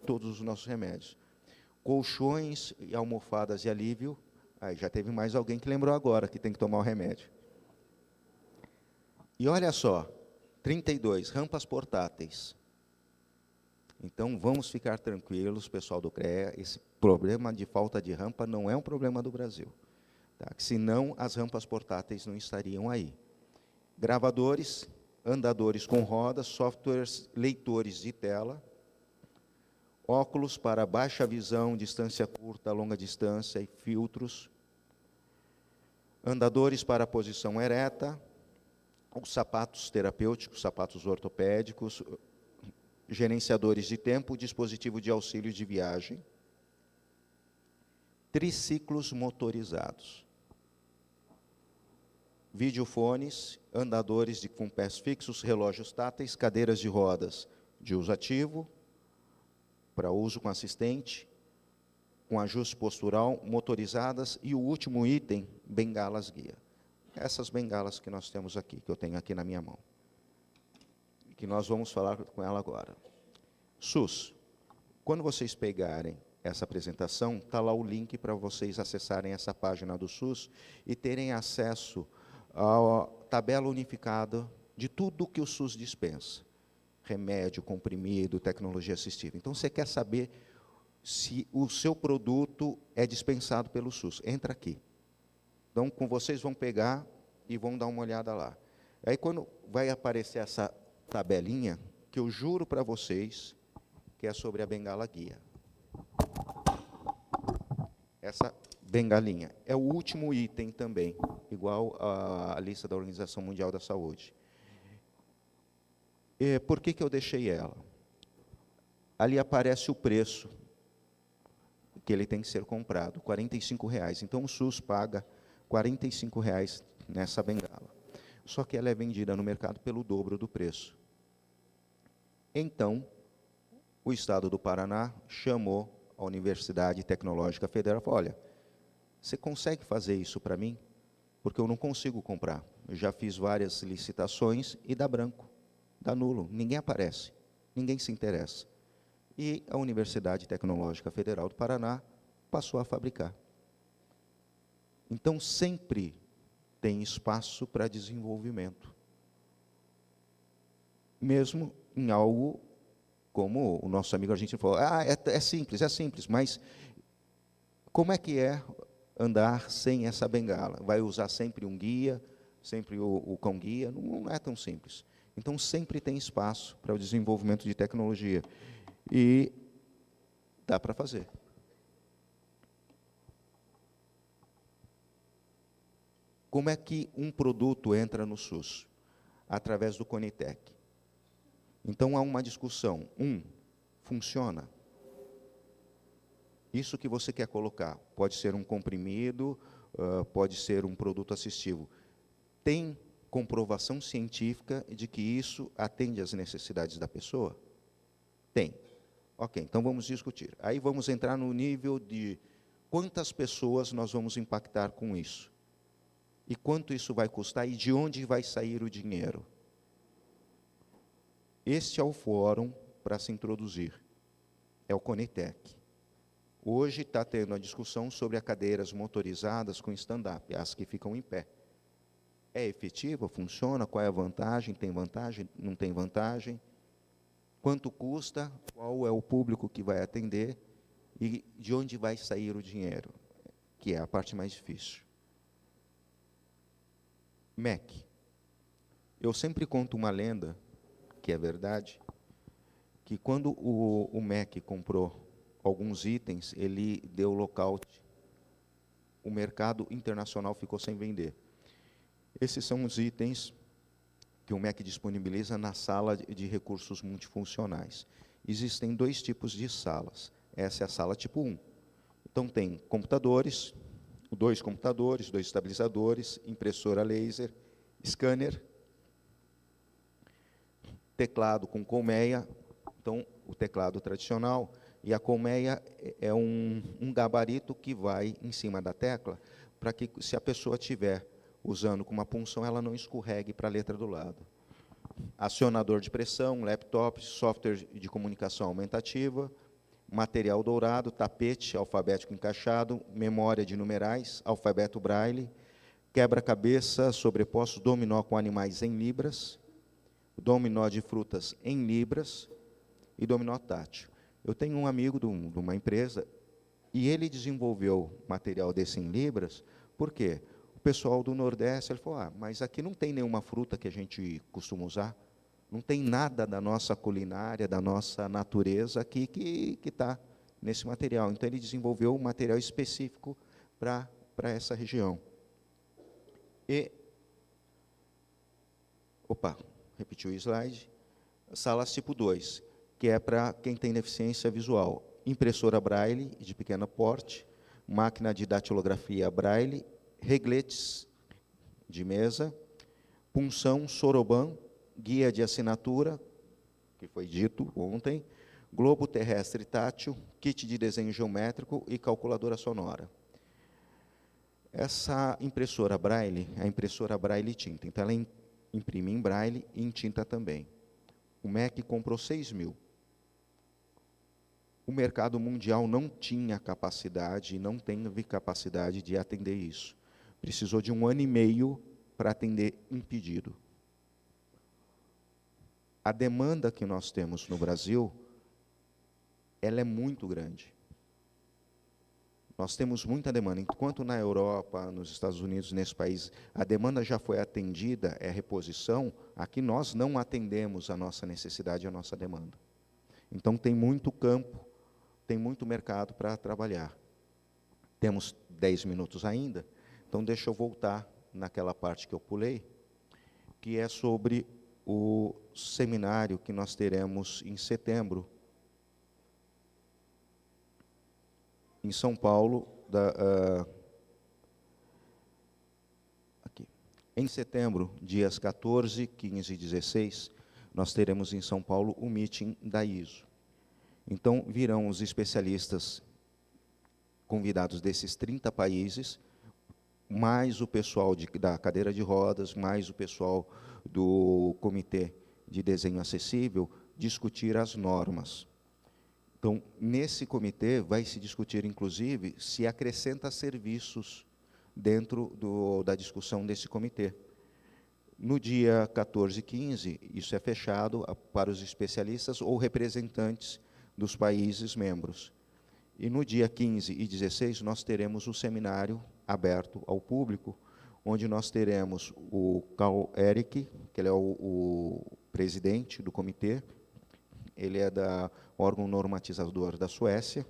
todos os nossos remédios. Colchões e almofadas de alívio. Aí já teve mais alguém que lembrou agora que tem que tomar o remédio. E olha só, 32, rampas portáteis. Então, vamos ficar tranquilos, pessoal do CREA, esse problema de falta de rampa não é um problema do Brasil. Tá? Senão, as rampas portáteis não estariam aí. Gravadores, andadores com rodas, softwares, leitores de tela, óculos para baixa visão, distância curta, longa distância e filtros, andadores para posição ereta, os sapatos terapêuticos, sapatos ortopédicos, gerenciadores de tempo, dispositivo de auxílio de viagem, triciclos motorizados, videofones, andadores com pés fixos, relógios táteis, cadeiras de rodas de uso ativo, para uso com assistente, com ajuste postural, motorizadas, e o último item, bengalas guia. Essas bengalas que nós temos aqui, que eu tenho aqui na minha mão, que nós vamos falar com ela agora. SUS, quando vocês pegarem essa apresentação, está lá o link para vocês acessarem essa página do SUS e terem acesso à tabela unificada de tudo que o SUS dispensa. Remédio, comprimido, tecnologia assistiva. Então, você quer saber se o seu produto é dispensado pelo SUS. Entra aqui. Então, com vocês vão pegar e vão dar uma olhada lá. Aí, quando vai aparecer essa tabelinha, que eu juro para vocês que é sobre a bengala guia. Essa bengalinha é o último item também, igual à lista da Organização Mundial da Saúde. Por que eu deixei ela? Ali aparece o preço que ele tem que ser comprado, R$ 45,00. Então, o SUS paga R$ 45,00 nessa bengala. Só que ela é vendida no mercado pelo dobro do preço. Então, o Estado do Paraná chamou a Universidade Tecnológica Federal e falou: olha, você consegue fazer isso para mim? Porque eu não consigo comprar. Eu já fiz várias licitações e dá branco, dá nulo, ninguém aparece, ninguém se interessa. E a Universidade Tecnológica Federal do Paraná passou a fabricar. Então, sempre tem espaço para desenvolvimento. Mesmo em algo como o nosso amigo argentino falou, é simples, mas como é que é andar sem essa bengala? Vai usar sempre um guia, sempre o cão-guia? Não é tão simples. Então, sempre tem espaço para o desenvolvimento de tecnologia. E dá para fazer. Como é que um produto entra no SUS? Através do Conitec. Então, há uma discussão. Funciona? Isso que você quer colocar pode ser um comprimido, pode ser um produto assistivo. Tem comprovação científica de que isso atende às necessidades da pessoa? Tem. Ok, então vamos discutir. Aí vamos entrar no nível de quantas pessoas nós vamos impactar com isso. E quanto isso vai custar e de onde vai sair o dinheiro. Este é o fórum para se introduzir. É o Conitec. Hoje está tendo a discussão sobre as cadeiras motorizadas com stand-up, as que ficam em pé. É efetiva? Funciona? Qual é a vantagem? Tem vantagem? Não tem vantagem? Quanto custa? Qual é o público que vai atender? E de onde vai sair o dinheiro? Que é a parte mais difícil. MEC. Eu sempre conto uma lenda, que é verdade, que quando o MEC comprou alguns itens, ele deu lockout. O mercado internacional ficou sem vender. Esses são os itens que o MEC disponibiliza na sala de recursos multifuncionais. Existem 2 tipos de salas. Essa é a sala tipo 1. Então, tem computadores, 2 computadores, 2 estabilizadores, impressora laser, scanner, teclado com colmeia. Então, o teclado tradicional, e a colmeia é um gabarito que vai em cima da tecla, para que, se a pessoa estiver usando com uma punção, ela não escorregue para a letra do lado. Acionador de pressão, laptop, software de comunicação aumentativa, material dourado, tapete alfabético encaixado, memória de numerais, alfabeto braille, quebra-cabeça, sobreposto, dominó com animais em libras, dominó de frutas em libras e dominó tátil. Eu tenho um amigo de uma empresa e ele desenvolveu material desse em libras. Por quê? O pessoal do Nordeste, ele falou, mas aqui não tem nenhuma fruta que a gente costuma usar, não tem nada da nossa culinária, da nossa natureza aqui que está nesse material. Então, ele desenvolveu um material específico para essa região. E, repetiu o slide, salas tipo 2, que é para quem tem deficiência visual. Impressora braille de pequeno porte, máquina de datilografia braille, regletes de mesa, punção, soroban, guia de assinatura, que foi dito ontem, globo terrestre tátil, kit de desenho geométrico e calculadora sonora. Essa impressora braille é a impressora braille tinta, então ela imprime em braille e em tinta também. O MEC comprou 6.000. O mercado mundial não tinha capacidade, não teve capacidade de atender isso. Precisou de 1 ano e meio para atender um pedido. A demanda que nós temos no Brasil, ela é muito grande. Nós temos muita demanda. Enquanto na Europa, nos Estados Unidos, nesse país, a demanda já foi atendida, é reposição, aqui nós não atendemos a nossa necessidade, a nossa demanda. Então, tem muito campo, tem muito mercado para trabalhar. Temos 10 minutos ainda, então deixa eu voltar naquela parte que eu pulei, que é sobre o seminário que nós teremos em setembro, em São Paulo, aqui. Em setembro, dias 14, 15 e 16, nós teremos em São Paulo o meeting da ISO. Então, virão os especialistas convidados desses 30 países, mais o pessoal da cadeira de rodas, mais o pessoal do Comitê de Desenho Acessível, discutir as normas. Então, nesse comitê, vai se discutir, inclusive, se acrescenta serviços dentro da discussão desse comitê. No dia 14 e 15, isso é fechado para os especialistas ou representantes dos países membros. E no dia 15 e 16, nós teremos o seminário aberto ao público, onde nós teremos o Carl Erik, que ele é o presidente do comitê, ele é da órgão normatizador da Suécia,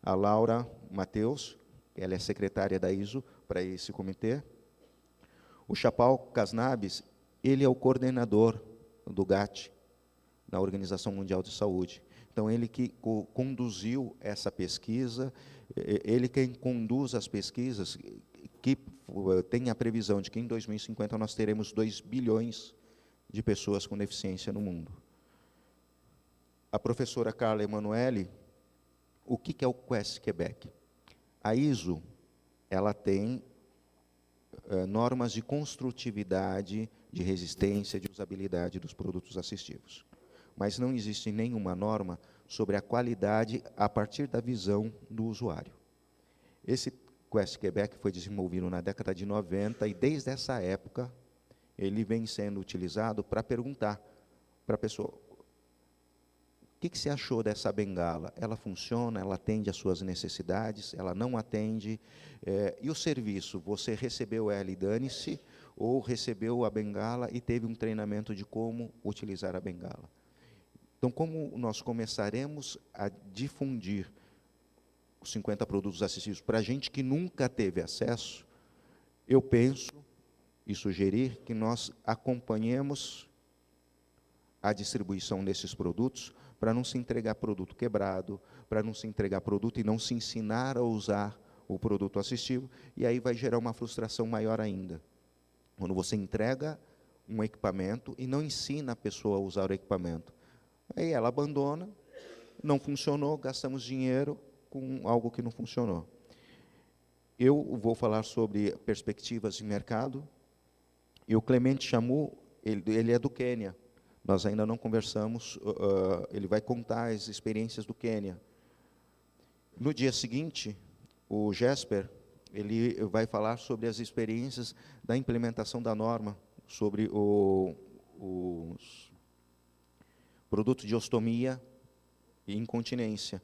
a Laura Mateus, ela é secretária da ISO para esse comitê, o Chapal Casnabes, ele é o coordenador do GATT, na Organização Mundial de Saúde. Então, ele que conduziu essa pesquisa, ele quem conduz as pesquisas, que tem a previsão de que em 2050 nós teremos 2 bilhões de pessoas com deficiência no mundo. A professora Carla Emanuele, o que é o Quest Quebec? A ISO, ela tem normas de construtividade, de resistência, de usabilidade dos produtos assistivos. Mas não existe nenhuma norma sobre a qualidade a partir da visão do usuário. Esse Quest Quebec foi desenvolvido na década de 90 e, desde essa época, ele vem sendo utilizado para perguntar para a pessoa: o que você achou dessa bengala? Ela funciona? Ela atende às suas necessidades? Ela não atende? E o serviço? Você recebeu ela e dane-se? Ou recebeu a bengala e teve um treinamento de como utilizar a bengala? Então, como nós começaremos a difundir os 50 produtos assistivos para gente que nunca teve acesso, eu penso e sugerir que nós acompanhemos a distribuição desses produtos para não se entregar produto quebrado, para não se entregar produto e não se ensinar a usar o produto assistivo, e aí vai gerar uma frustração maior ainda. Quando você entrega um equipamento e não ensina a pessoa a usar o equipamento, aí ela abandona, não funcionou, gastamos dinheiro com algo que não funcionou. Eu vou falar sobre perspectivas de mercado, e o Clemente Chamu, ele é do Quênia. Nós ainda não conversamos, ele vai contar as experiências do Quênia. No dia seguinte, o Jesper, ele vai falar sobre as experiências da implementação da norma, sobre os produtos de ostomia e incontinência,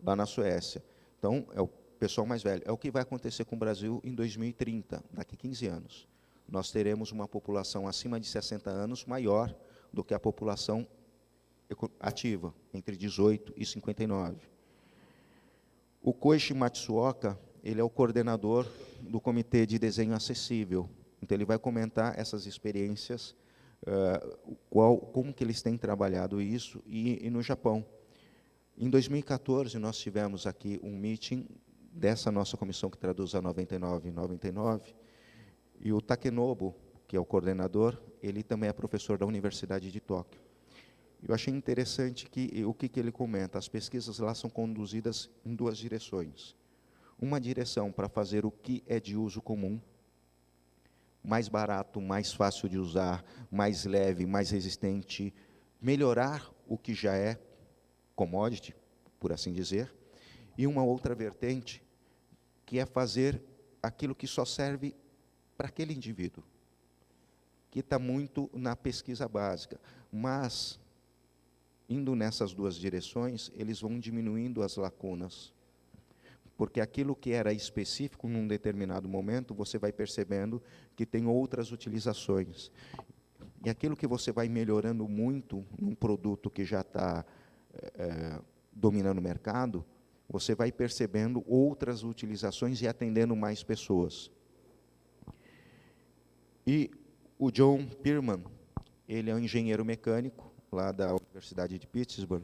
lá na Suécia. Então, é o pessoal mais velho. É o que vai acontecer com o Brasil em 2030, daqui a 15 anos. Nós teremos uma população acima de 60 anos maior do que a população ativa, entre 18 e 59. O Koichi Matsuoka, ele é o coordenador do Comitê de Desenho Acessível. Então, ele vai comentar essas experiências, como que eles têm trabalhado isso, e no Japão. Em 2014, nós tivemos aqui um meeting dessa nossa comissão que traduz a 99 e 99, e o Takenobu, que é o coordenador, ele também é professor da Universidade de Tóquio. Eu achei interessante o que ele comenta. As pesquisas lá são conduzidas em 2 direções. Uma direção para fazer o que é de uso comum, mais barato, mais fácil de usar, mais leve, mais resistente, melhorar o que já é commodity, por assim dizer, e uma outra vertente, que é fazer aquilo que só serve para aquele indivíduo, que está muito na pesquisa básica, mas, indo nessas 2 direções, eles vão diminuindo as lacunas, porque aquilo que era específico num determinado momento, você vai percebendo que tem outras utilizações. E aquilo que você vai melhorando muito num produto que já está dominando o mercado, você vai percebendo outras utilizações e atendendo mais pessoas. E o John Pierman, ele é um engenheiro mecânico, lá da Universidade de Pittsburgh.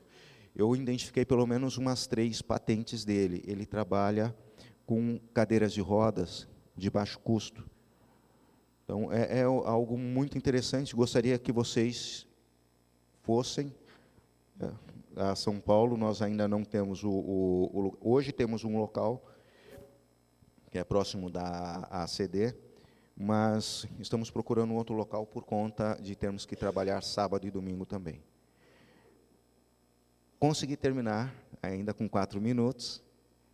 Eu identifiquei pelo menos umas 3 patentes dele. Ele trabalha com cadeiras de rodas de baixo custo. Então, é algo muito interessante. Gostaria que vocês fossem a São Paulo. Nós ainda não temos hoje temos um local que é próximo da ACD, mas estamos procurando um outro local por conta de termos que trabalhar sábado e domingo também. Consegui terminar ainda com 4 minutos,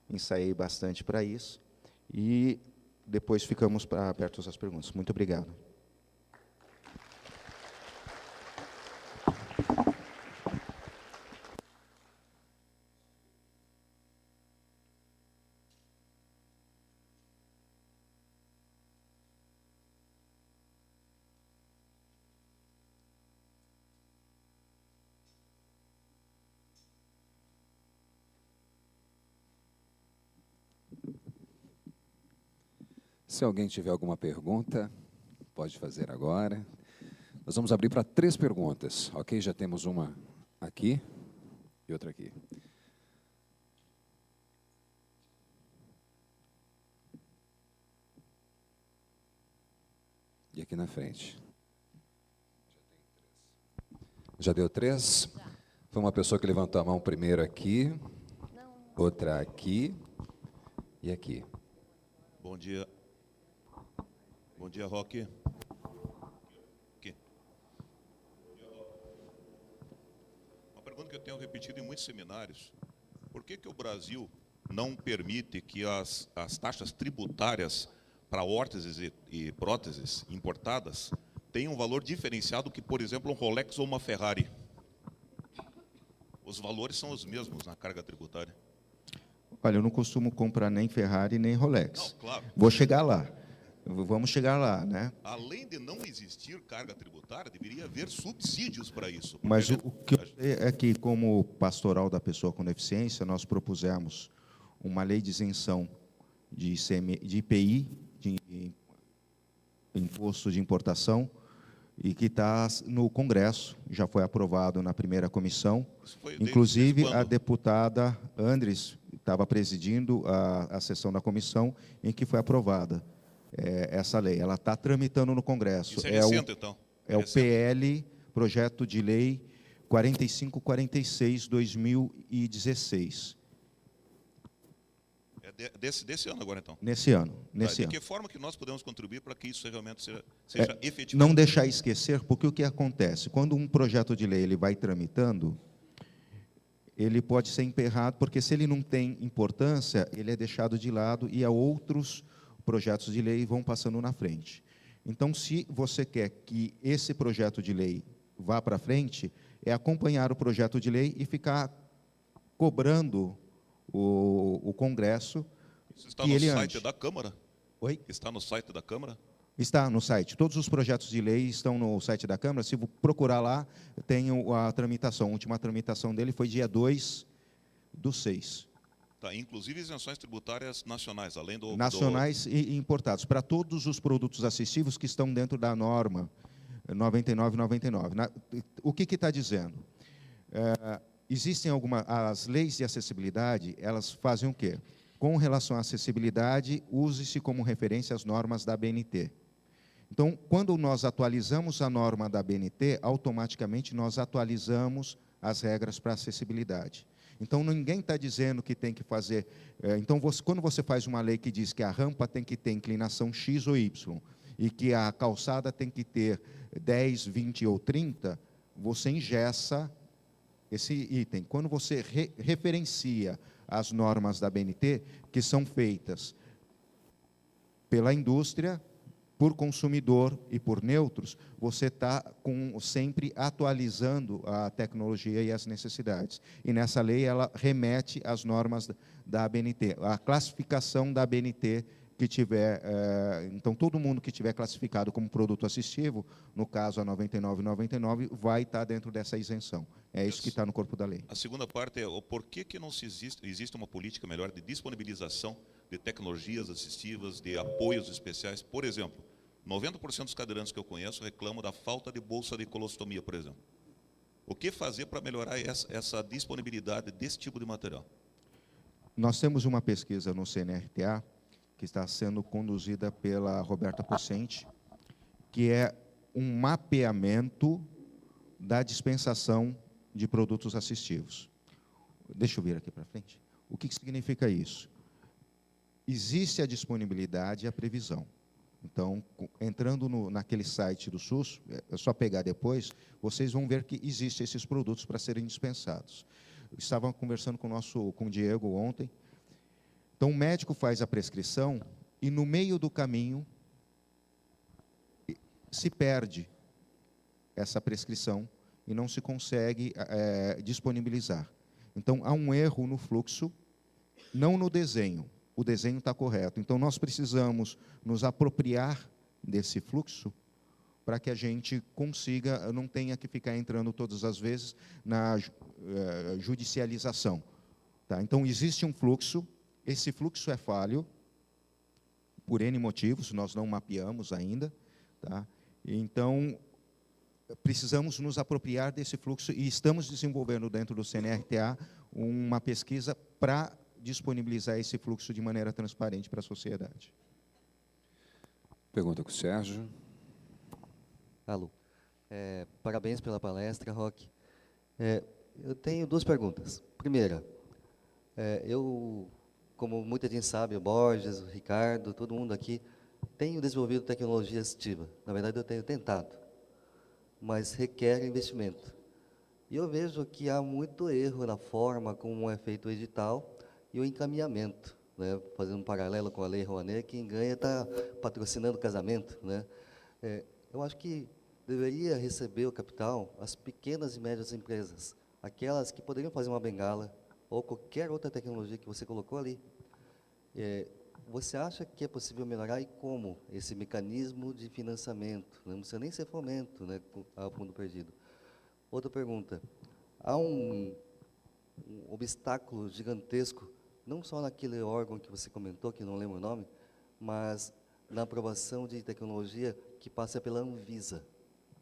ensaiei bastante para isso, e depois ficamos abertos às perguntas. Muito obrigado. Se alguém tiver alguma pergunta, pode fazer agora. Nós vamos abrir para 3 perguntas, ok? Já temos uma aqui e outra aqui. E aqui na frente. Já deu 3? Foi uma pessoa que levantou a mão primeiro aqui, outra aqui e aqui. Bom dia. Bom dia, Roque. Aqui. Uma pergunta que eu tenho repetido em muitos seminários. Por que o Brasil não permite que as taxas tributárias para órteses e próteses importadas tenham um valor diferenciado que, por exemplo, um Rolex ou uma Ferrari? Os valores são os mesmos na carga tributária. Olha, eu não costumo comprar nem Ferrari nem Rolex. Não, claro. Vou chegar lá. Vamos chegar lá, né? Além de não existir carga tributária, deveria haver subsídios para isso. Mas o que eu sei é que, como pastoral da pessoa com deficiência, nós propusemos uma lei de isenção de IPI, de imposto de importação, e que está no Congresso, já foi aprovado na primeira comissão. Inclusive, a deputada Andres estava presidindo a sessão da comissão em que foi aprovada essa lei. Ela está tramitando no Congresso. Isso é recente, então? É o PL, Projeto de Lei 4546/2016. É desse ano agora, então? Nesse ano. De que forma que nós podemos contribuir para que isso realmente seja efetivo? Não deixar esquecer, porque o que acontece? Quando um projeto de lei ele vai tramitando, ele pode ser emperrado, porque se ele não tem importância, ele é deixado de lado e outros projetos de lei vão passando na frente. Então, se você quer que esse projeto de lei vá para frente, é acompanhar o projeto de lei e ficar cobrando o Congresso. Isso está no site da Câmara? Oi? Está no site da Câmara? Está no site. Todos os projetos de lei estão no site da Câmara. Se procurar lá, tem a tramitação. A última tramitação dele foi dia 2/6. Tá, inclusive isenções tributárias nacionais, além do... Nacionais e importados, para todos os produtos assistivos que estão dentro da norma 9999. O que está dizendo? Existem as leis de acessibilidade, elas fazem o quê? Com relação à acessibilidade, use-se como referência as normas da ABNT. Então, quando nós atualizamos a norma da ABNT, automaticamente nós atualizamos as regras para acessibilidade. Então, ninguém está dizendo que tem que fazer... Então, quando você faz uma lei que diz que a rampa tem que ter inclinação X ou Y, e que a calçada tem que ter 10, 20 ou 30, você engessa esse item. Quando você referencia as normas da ABNT, que são feitas pela indústria, por consumidor e por neutros, você está sempre atualizando a tecnologia e as necessidades. E nessa lei ela remete às normas da ABNT, a classificação da ABNT que tiver, então todo mundo que tiver classificado como produto assistivo, no caso a 9999, vai estar dentro dessa isenção. É isso que está no corpo da lei. A segunda parte é o porquê que não existe uma política melhor de disponibilização de tecnologias assistivas, de apoios especiais. Por exemplo, 90% dos cadeirantes que eu conheço reclamam da falta de bolsa de colostomia, por exemplo. O que fazer para melhorar essa disponibilidade desse tipo de material? Nós temos uma pesquisa no CNRTA, que está sendo conduzida pela Roberta Pocente, que é um mapeamento da dispensação de produtos assistivos. Deixa eu vir aqui para frente. O que significa isso? Existe a disponibilidade e a previsão. Então, entrando naquele site do SUS, é só pegar depois, vocês vão ver que existem esses produtos para serem dispensados. Eu estava conversando com o Diego ontem. Então, o médico faz a prescrição e, no meio do caminho, se perde essa prescrição e não se consegue disponibilizar. Então, há um erro no fluxo, não no desenho. O desenho está correto. Então, nós precisamos nos apropriar desse fluxo para que a gente consiga, não tenha que ficar entrando todas as vezes na judicialização. Tá? Então, existe um fluxo, esse fluxo é falho, por N motivos, nós não mapeamos ainda. Tá? Então, precisamos nos apropriar desse fluxo e estamos desenvolvendo dentro do CNRTA uma pesquisa para disponibilizar esse fluxo de maneira transparente para a sociedade. Pergunta com o Sérgio. Alô. Parabéns pela palestra, Roque. Eu tenho duas perguntas. Primeira, como muita gente sabe, o Borges, o Ricardo, todo mundo aqui, tenho desenvolvido tecnologia assistiva. Na verdade, eu tenho tentado, mas requer investimento. E eu vejo que há muito erro na forma como é feito o edital e o encaminhamento, né? Fazendo um paralelo com a Lei Rouanet, quem ganha está patrocinando o casamento, né? Eu acho que deveria receber o capital as pequenas e médias empresas, aquelas que poderiam fazer uma bengala ou qualquer outra tecnologia que você colocou ali. Você acha que é possível melhorar e como esse mecanismo de financiamento? Não precisa nem ser fomento, né, ao fundo perdido. Outra pergunta. Há um obstáculo gigantesco, não só naquele órgão que você comentou, que não lembro o nome, mas na aprovação de tecnologia que passa pela Anvisa.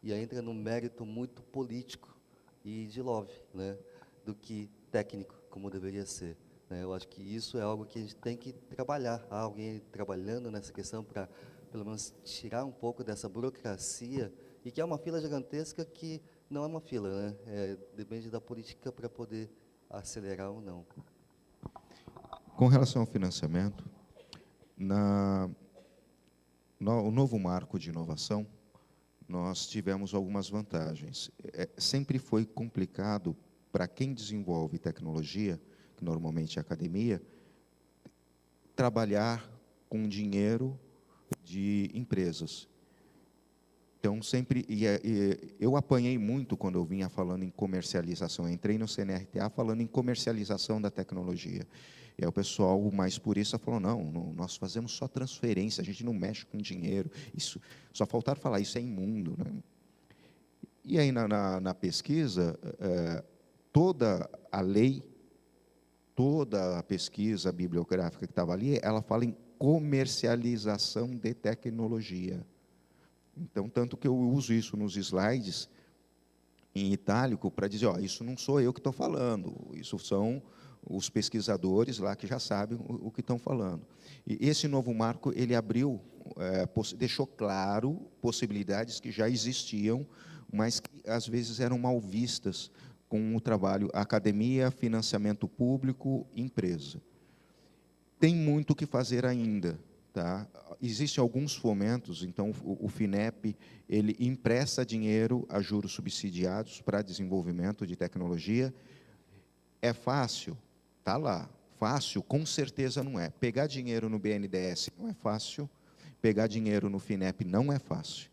E aí entra num mérito muito político e de lobby, né, do que técnico, como deveria ser. Eu acho que isso é algo que a gente tem que trabalhar. Há alguém trabalhando nessa questão para, pelo menos, tirar um pouco dessa burocracia, e que é uma fila gigantesca que não é uma fila, né? Depende da política para poder acelerar ou não. Com relação ao financiamento, o novo marco de inovação, nós tivemos algumas vantagens. Sempre foi complicado para quem desenvolve tecnologia, que normalmente é a academia, trabalhar com dinheiro de empresas. Então, eu apanhei muito quando eu vinha falando em comercialização. Eu entrei no CNRTA falando em comercialização da tecnologia. E aí o pessoal mais purista falou, não, nós fazemos só transferência, a gente não mexe com dinheiro. Isso, só faltaram falar, isso é imundo, né? E aí, na pesquisa, toda a lei, toda a pesquisa bibliográfica que estava ali, ela fala em comercialização de tecnologia. Então, tanto que eu uso isso nos slides, em itálico, para dizer, isso não sou eu que estou falando, isso são os pesquisadores lá que já sabem o que estão falando. E esse novo marco, ele abriu, deixou claro possibilidades que já existiam, mas que, às vezes, eram mal vistas com o trabalho academia, financiamento público, empresa. Tem muito o que fazer ainda, tá? Existem alguns fomentos, então o FINEP, ele empresta dinheiro a juros subsidiados para desenvolvimento de tecnologia. É fácil? Está lá. Fácil, com certeza não é. Pegar dinheiro no BNDES não é fácil, pegar dinheiro no FINEP não é fácil.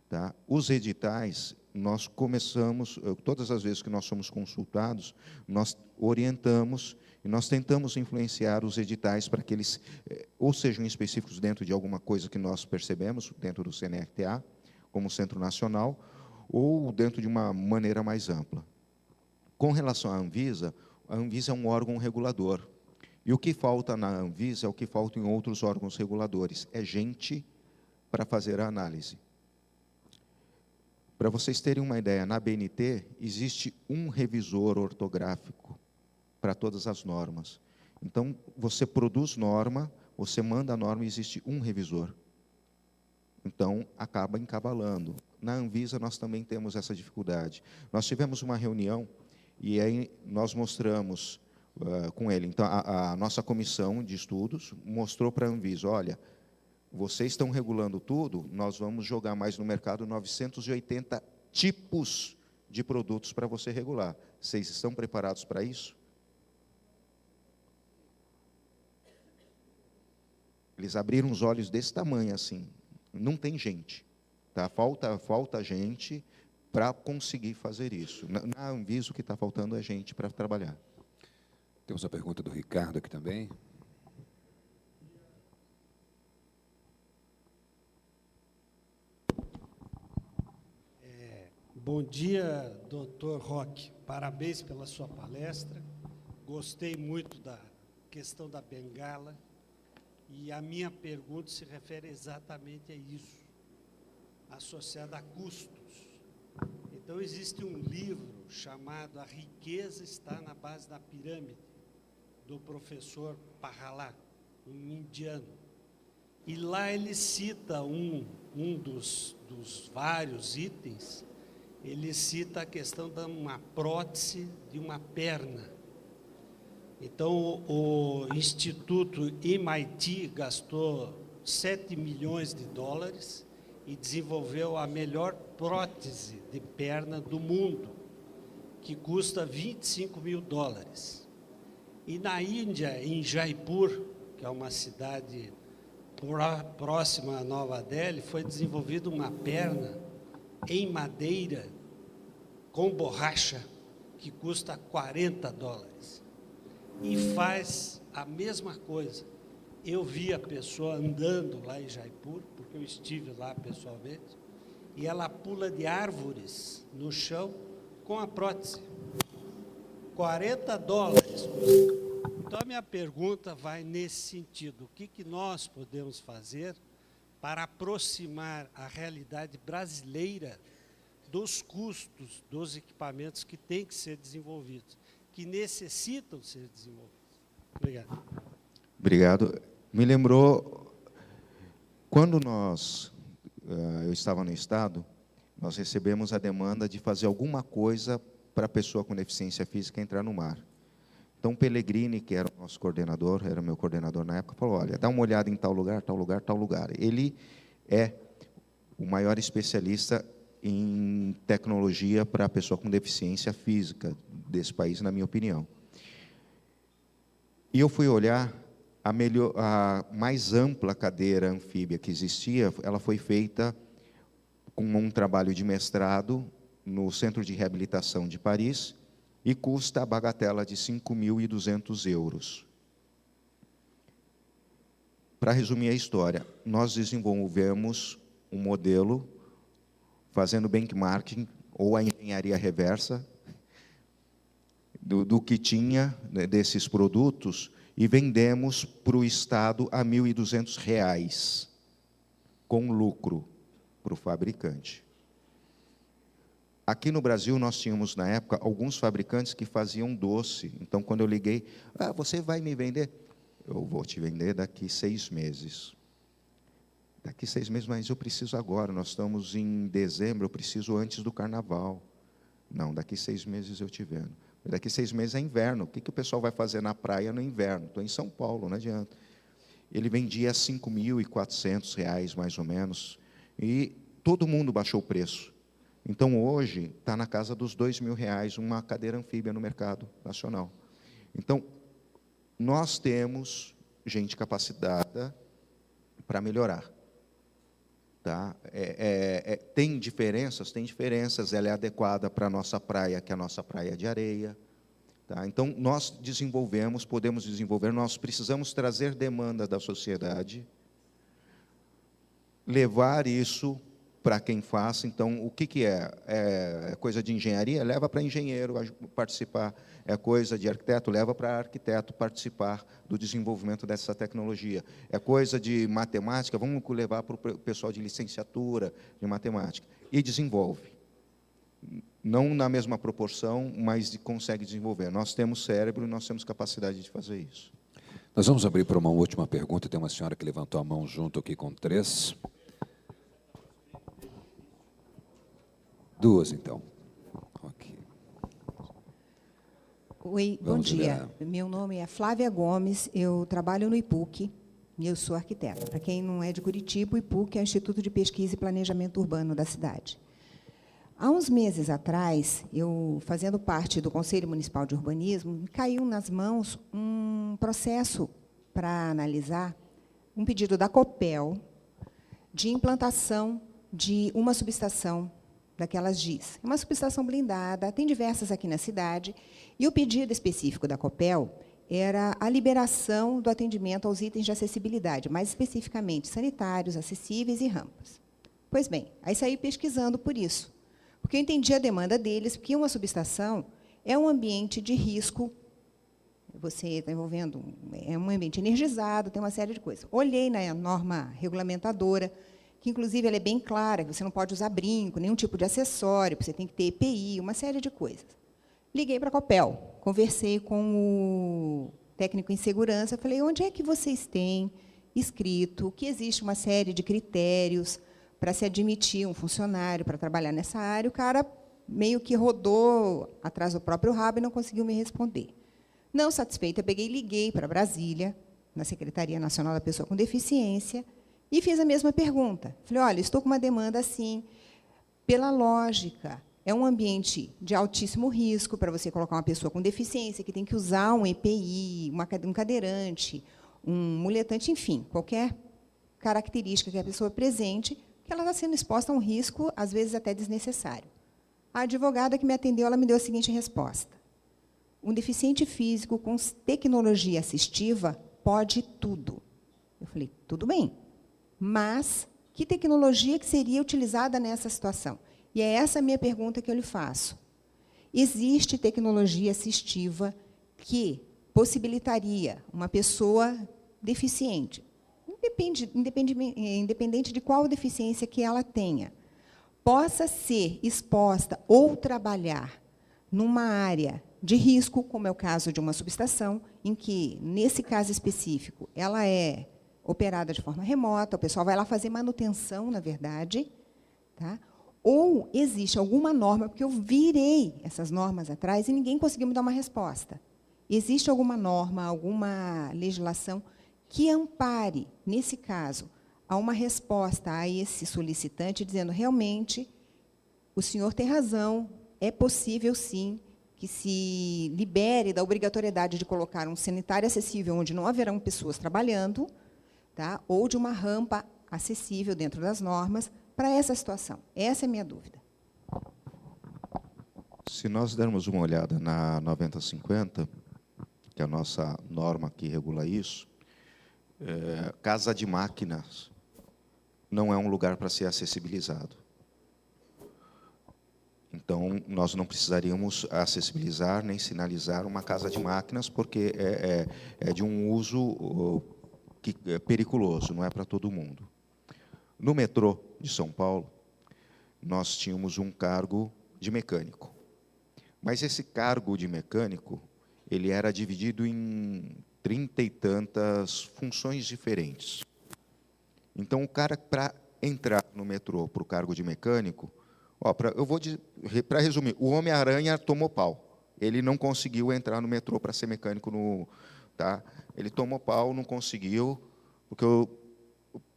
Tá? Os editais, nós começamos, todas as vezes que nós somos consultados, nós orientamos e nós tentamos influenciar os editais para que eles ou sejam específicos dentro de alguma coisa que nós percebemos, dentro do CNRTA, como Centro Nacional, ou dentro de uma maneira mais ampla. Com relação à Anvisa, a Anvisa é um órgão regulador. E o que falta na Anvisa é o que falta em outros órgãos reguladores. É gente para fazer a análise. Para vocês terem uma ideia, na ABNT existe um revisor ortográfico para todas as normas. Então, você produz norma, você manda a norma e existe um revisor. Então, acaba encavalando. Na Anvisa, nós também temos essa dificuldade. Nós tivemos uma reunião e aí nós mostramos com ele. Então, a nossa comissão de estudos mostrou para a Anvisa, olha, vocês estão regulando tudo, nós vamos jogar mais no mercado 980 tipos de produtos para você regular. Vocês estão preparados para isso? Eles abriram os olhos desse tamanho, assim. Não tem gente. Tá? Falta gente para conseguir fazer isso. Na Anvisa, o que está faltando é gente para trabalhar. Temos a pergunta do Ricardo aqui também. Bom dia, doutor Roque. Parabéns pela sua palestra. Gostei muito da questão da bengala. E a minha pergunta se refere exatamente a isso, associada a custos. Então, existe um livro chamado A Riqueza Está na Base da Pirâmide, do professor Pahala, um indiano. E lá ele cita um dos vários itens, ele cita a questão de uma prótese de uma perna. Então, o Instituto MIT gastou 7 milhões de dólares e desenvolveu a melhor prótese de perna do mundo, que custa 25 mil dólares. E na Índia, em Jaipur, que é uma cidade próxima a Nova Delhi, foi desenvolvida uma perna em madeira com borracha que custa 40 dólares. E faz a mesma coisa. Eu vi a pessoa andando lá em Jaipur, porque eu estive lá pessoalmente, e ela pula de árvores no chão com a prótese. 40 dólares. Então, a minha pergunta vai nesse sentido. O que nós podemos fazer para aproximar a realidade brasileira dos custos dos equipamentos que têm que ser desenvolvidos, que necessitam ser desenvolvidos? Obrigado. Obrigado. Me lembrou, quando eu estava no Estado, nós recebemos a demanda de fazer alguma coisa para a pessoa com deficiência física entrar no mar. Então, Pellegrini, que era o nosso coordenador, era meu coordenador na época, falou, olha, dá uma olhada em tal lugar, tal lugar, tal lugar. Ele é o maior especialista em tecnologia para a pessoa com deficiência física desse país, na minha opinião. E eu fui olhar a mais ampla cadeira anfíbia que existia, ela foi feita com um trabalho de mestrado no Centro de Reabilitação de Paris e custa a bagatela de 5.200 euros. Para resumir a história, nós desenvolvemos um modelo fazendo benchmarking ou a engenharia reversa do que tinha, né, desses produtos, e vendemos para o Estado a R$ 1.200, com lucro para o fabricante. Aqui no Brasil, nós tínhamos, na época, alguns fabricantes que faziam doce. Então, quando eu liguei, você vai me vender? Eu vou te vender daqui 6 meses. Daqui 6 meses, mas eu preciso agora. Nós estamos em dezembro, eu preciso antes do Carnaval. Não, daqui 6 meses eu te vendo. Daqui 6 meses é inverno. O que o pessoal vai fazer na praia no inverno? Estou em São Paulo, não adianta. Ele vendia a R$ 5.400, mais ou menos, e todo mundo baixou o preço. Então, hoje, está na casa dos R$ 2.000 uma cadeira anfíbia no mercado nacional. Então, nós temos gente capacitada para melhorar. Tá? Tem diferenças, ela é adequada para a nossa praia, que é a nossa praia de areia. Tá? Então, nós podemos desenvolver, nós precisamos trazer demanda da sociedade, levar isso para quem faça. Então, o que é? É coisa de engenharia? Leva para engenheiro participar. É coisa de arquiteto? Leva para arquiteto participar do desenvolvimento dessa tecnologia. É coisa de matemática? Vamos levar para o pessoal de licenciatura de matemática. E desenvolve. Não na mesma proporção, mas consegue desenvolver. Nós temos cérebro e nós temos capacidade de fazer isso. Nós vamos abrir para uma última pergunta. Tem uma senhora que levantou a mão junto aqui com 3. 2, então. Ok. Oi, bom dia. Meu nome é Flávia Gomes, eu trabalho no IPUC e eu sou arquiteta. Para quem não é de Curitiba, o IPUC é o Instituto de Pesquisa e Planejamento Urbano da cidade. Há uns meses atrás, eu, fazendo parte do Conselho Municipal de Urbanismo, me caiu nas mãos um processo para analisar um pedido da Copel de implantação de uma subestação daquelas GIS. É uma subestação blindada, tem diversas aqui na cidade, e o pedido específico da Copel era a liberação do atendimento aos itens de acessibilidade, mais especificamente sanitários, acessíveis e rampas. Pois bem, aí saí pesquisando por isso, porque eu entendi a demanda deles, porque uma subestação é um ambiente de risco, você está envolvendo, é um ambiente energizado, tem uma série de coisas. Olhei na norma regulamentadora, que, inclusive, ela é bem clara, que você não pode usar brinco, nenhum tipo de acessório, você tem que ter EPI, uma série de coisas. Liguei para a Copel, conversei com o técnico em segurança, falei, onde é que vocês têm escrito que existe uma série de critérios para se admitir um funcionário para trabalhar nessa área. O cara meio que rodou atrás do próprio rabo e não conseguiu me responder. Não satisfeita, eu peguei e liguei para Brasília, na Secretaria Nacional da Pessoa com Deficiência, e fiz a mesma pergunta. Falei, olha, estou com uma demanda assim, pela lógica, é um ambiente de altíssimo risco para você colocar uma pessoa com deficiência, que tem que usar um EPI, um cadeirante, um muletante, enfim, qualquer característica que a pessoa apresente, que ela está sendo exposta a um risco, às vezes até desnecessário. A advogada que me atendeu, ela me deu a seguinte resposta. Um deficiente físico com tecnologia assistiva pode tudo. Eu falei, tudo bem, mas que tecnologia que seria utilizada nessa situação? E é essa a minha pergunta que eu lhe faço. Existe tecnologia assistiva que possibilitaria uma pessoa deficiente, independente de qual deficiência que ela tenha, possa ser exposta ou trabalhar numa área de risco, como é o caso de uma subestação, em que, nesse caso específico, ela é operada de forma remota, o pessoal vai lá fazer manutenção, na verdade, tá? Ou existe alguma norma, porque eu virei essas normas atrás e ninguém conseguiu me dar uma resposta. Existe alguma norma, alguma legislação que ampare, nesse caso, a uma resposta a esse solicitante, dizendo, realmente, o senhor tem razão, é possível, sim, que se libere da obrigatoriedade de colocar um sanitário acessível, onde não haverão pessoas trabalhando, tá? Ou de uma rampa acessível dentro das normas, para essa situação. Essa é a minha dúvida. Se nós dermos uma olhada na 9050, que é a nossa norma que regula isso, casa de máquinas não é um lugar para ser acessibilizado. Então, nós não precisaríamos acessibilizar nem sinalizar uma casa de máquinas, porque é de um uso que é periculoso, não é para todo mundo. No metrô de São Paulo, nós tínhamos um cargo de mecânico. Mas esse cargo de mecânico, ele era dividido em 30 e tantas funções diferentes. Então, o cara, para entrar no metrô para o cargo de mecânico, para resumir, o Homem-Aranha tomou pau. Ele não conseguiu entrar no metrô para ser mecânico. Tá? Ele tomou pau, não conseguiu, porque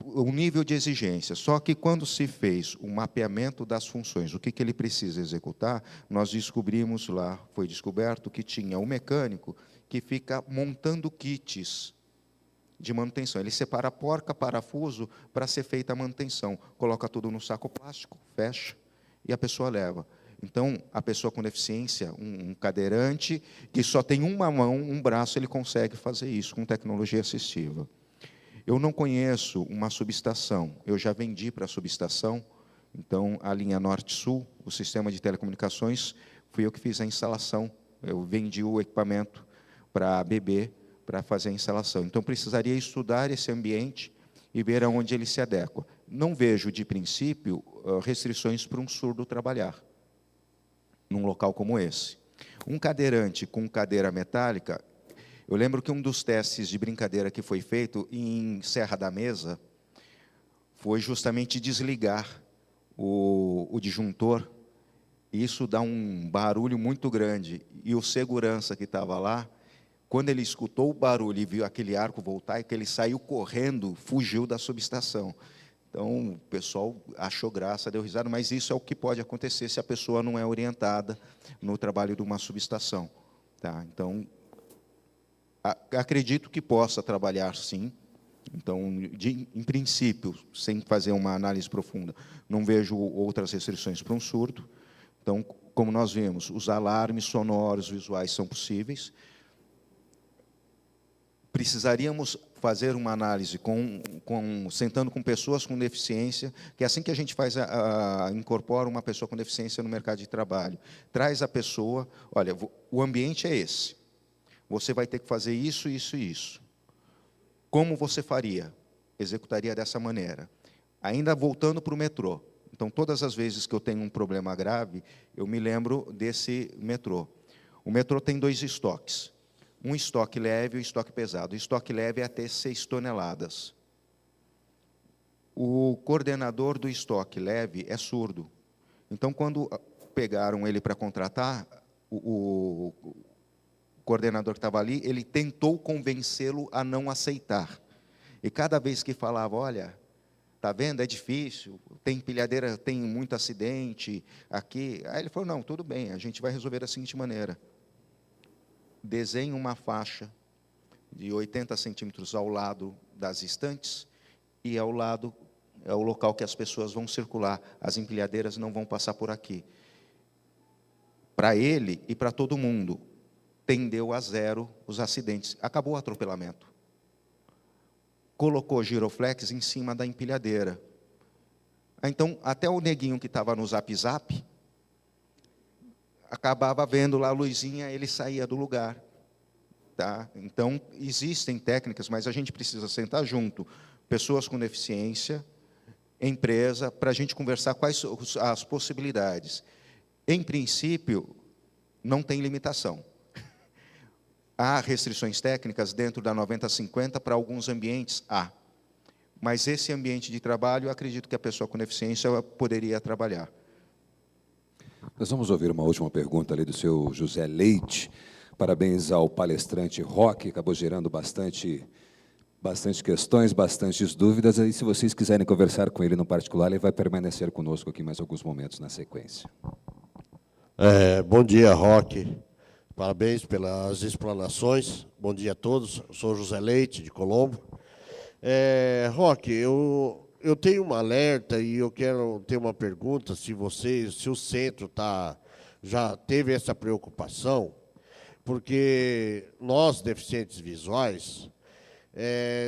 o nível de exigência. Só que, quando se fez o mapeamento das funções, o que ele precisa executar, nós descobrimos lá, foi descoberto que tinha um mecânico que fica montando kits de manutenção. Ele separa porca, parafuso, para ser feita a manutenção. Coloca tudo no saco plástico, fecha, e a pessoa leva. Então, a pessoa com deficiência, um cadeirante, que só tem uma mão, um braço, ele consegue fazer isso com tecnologia assistiva. Eu não conheço uma subestação, eu já vendi para a subestação, então, a linha Norte-Sul, o sistema de telecomunicações, fui eu que fiz a instalação, eu vendi o equipamento para a BB, para fazer a instalação. Então, precisaria estudar esse ambiente e ver aonde ele se adequa. Não vejo, de princípio, restrições para um surdo trabalhar num local como esse. Um cadeirante com cadeira metálica, eu lembro que um dos testes de brincadeira que foi feito em Serra da Mesa foi justamente desligar o disjuntor. Isso dá um barulho muito grande. E o segurança que estava lá, quando ele escutou o barulho e viu aquele arco voltaico, ele saiu correndo, fugiu da subestação. Então, o pessoal achou graça, deu risada, mas isso é o que pode acontecer se a pessoa não é orientada no trabalho de uma subestação. Tá? Então, acredito que possa trabalhar, sim. Então, em princípio, sem fazer uma análise profunda, não vejo outras restrições para um surdo. Então, como nós vimos, os alarmes sonoros, visuais são possíveis. Precisaríamos fazer uma análise sentando com pessoas com deficiência, que assim que a gente incorpora uma pessoa com deficiência no mercado de trabalho, traz a pessoa, olha, o ambiente é esse, você vai ter que fazer isso, isso e isso. Como você faria? Executaria dessa maneira. Ainda voltando para o metrô. Então, todas as vezes que eu tenho um problema grave, eu me lembro desse metrô. O metrô tem 2 estoques. Um estoque leve e um estoque pesado. O estoque leve é até 6 toneladas. O coordenador do estoque leve é surdo. Então, quando pegaram ele para contratar, o coordenador que estava ali, ele tentou convencê-lo a não aceitar. E cada vez que falava, olha, está vendo, é difícil, tem empilhadeira, tem muito acidente aqui. Aí ele falou, não, tudo bem, a gente vai resolver da seguinte maneira. Desenhe uma faixa de 80 centímetros ao lado das estantes e ao lado é o local que as pessoas vão circular. As empilhadeiras não vão passar por aqui. Para ele e para todo mundo, tendeu a zero os acidentes. Acabou o atropelamento. Colocou giroflex em cima da empilhadeira. Então, até o neguinho que estava no Zap Zap, acabava vendo lá a luzinha, ele saía do lugar. Tá? Então, existem técnicas, mas a gente precisa sentar junto, pessoas com deficiência, empresa, para a gente conversar quais as possibilidades. Em princípio, não tem limitação. Há restrições técnicas dentro da 9050 para alguns ambientes? Há. Mas esse ambiente de trabalho, eu acredito que a pessoa com deficiência poderia trabalhar. Nós vamos ouvir uma última pergunta ali do seu José Leite. Parabéns ao palestrante Roque, acabou gerando bastante questões, bastantes dúvidas. Aí, se vocês quiserem conversar com ele no particular, ele vai permanecer conosco aqui mais alguns momentos na sequência. Bom dia, Roque. Parabéns pelas explanações. Bom dia a todos. Eu sou José Leite, de Colombo. Roque, eu tenho um alerta e eu quero ter uma pergunta, se o centro já teve essa preocupação, porque nós, deficientes visuais,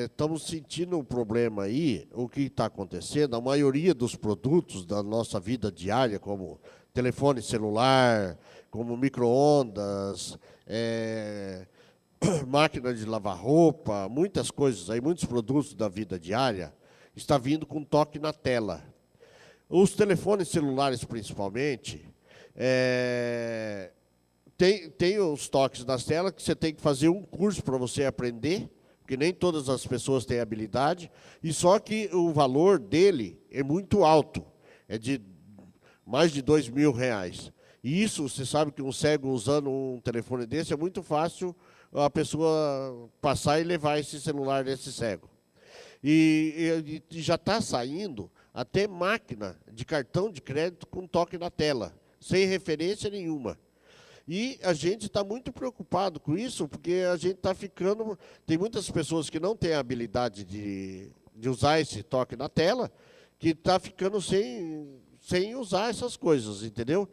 estamos sentindo um problema aí. O que está acontecendo, a maioria dos produtos da nossa vida diária, como telefone celular, como micro-ondas, máquina de lavar roupa, muitas coisas aí, muitos produtos da vida diária, está vindo com toque na tela. Os telefones celulares, principalmente, tem os toques nas telas que você tem que fazer um curso para você aprender, porque nem todas as pessoas têm habilidade, e só que o valor dele é muito alto, é de mais de R$2.000. E isso, você sabe que um cego usando um telefone desse, é muito fácil a pessoa passar e levar esse celular desse cego. E já está saindo até máquina de cartão de crédito com toque na tela, sem referência nenhuma. E a gente está muito preocupado com isso, porque a gente está ficando... Tem muitas pessoas que não têm a habilidade de usar esse toque na tela, que está ficando sem usar essas coisas, entendeu?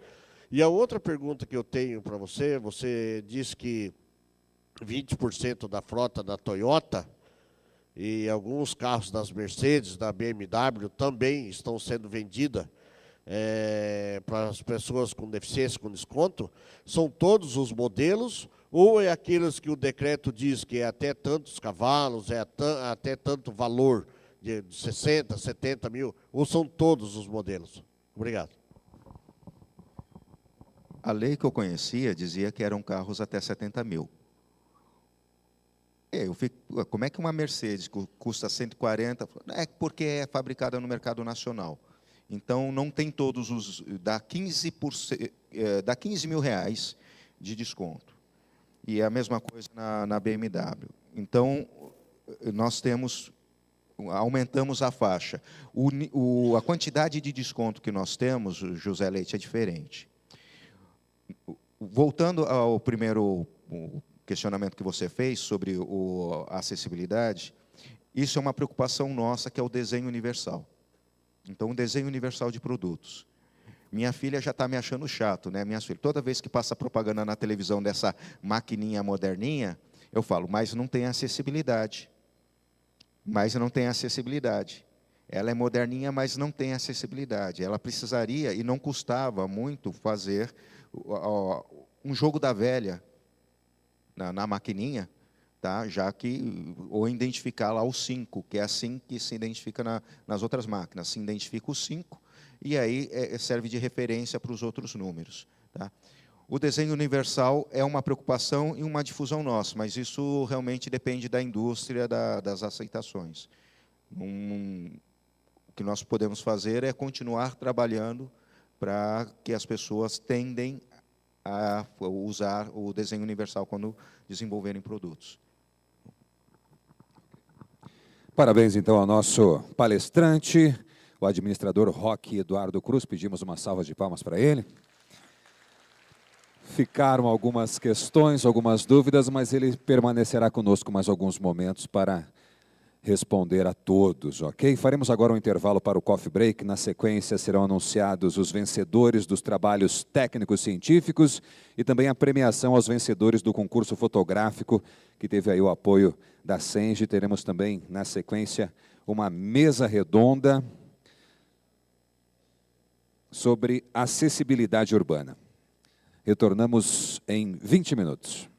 E a outra pergunta que eu tenho para você disse que 20% da frota da Toyota e alguns carros das Mercedes, da BMW, também estão sendo vendidas para as pessoas com deficiência, com desconto. São todos os modelos, ou é aqueles que o decreto diz que é até tantos cavalos, até tanto valor, de 60, 70 mil, ou são todos os modelos? Obrigado. A lei que eu conhecia dizia que eram carros até 70 mil. Como é que uma Mercedes custa 140? É porque é fabricada no mercado nacional. Então, não tem todos os... Dá 15 mil reais de desconto. E é a mesma coisa na BMW. Então, nós aumentamos a faixa. A quantidade de desconto que nós temos, José Leite, é diferente. Voltando ao primeiro questionamento que você fez sobre a acessibilidade, isso é uma preocupação nossa, que é o desenho universal. Então, o desenho universal de produtos. Minha filha já está me achando chato, né? Minha filha, toda vez que passa propaganda na televisão dessa maquininha moderninha, eu falo, mas não tem acessibilidade. Mas não tem acessibilidade. Ela é moderninha, mas não tem acessibilidade. Ela precisaria, e não custava muito, fazer um jogo da velha na maquininha, tá? Já que, ou identificar lá o 5, que é assim que se identifica nas outras máquinas. Se identifica o 5, e aí serve de referência para os outros números. Tá? O desenho universal é uma preocupação e uma difusão nossa, mas isso realmente depende da indústria das aceitações. que nós podemos fazer é continuar trabalhando para que as pessoas tendem a usar o desenho universal quando desenvolverem produtos. Parabéns, então, ao nosso palestrante, o administrador Roque Eduardo Cruz. Pedimos uma salva de palmas para ele. Ficaram algumas questões, algumas dúvidas, mas ele permanecerá conosco mais alguns momentos para responder a todos, ok? Faremos agora um intervalo para o coffee break. Na sequência serão anunciados os vencedores dos trabalhos técnicos científicos e também a premiação aos vencedores do concurso fotográfico, que teve aí o apoio da Senge. Teremos também, na sequência, uma mesa redonda sobre acessibilidade urbana. Retornamos em 20 minutos.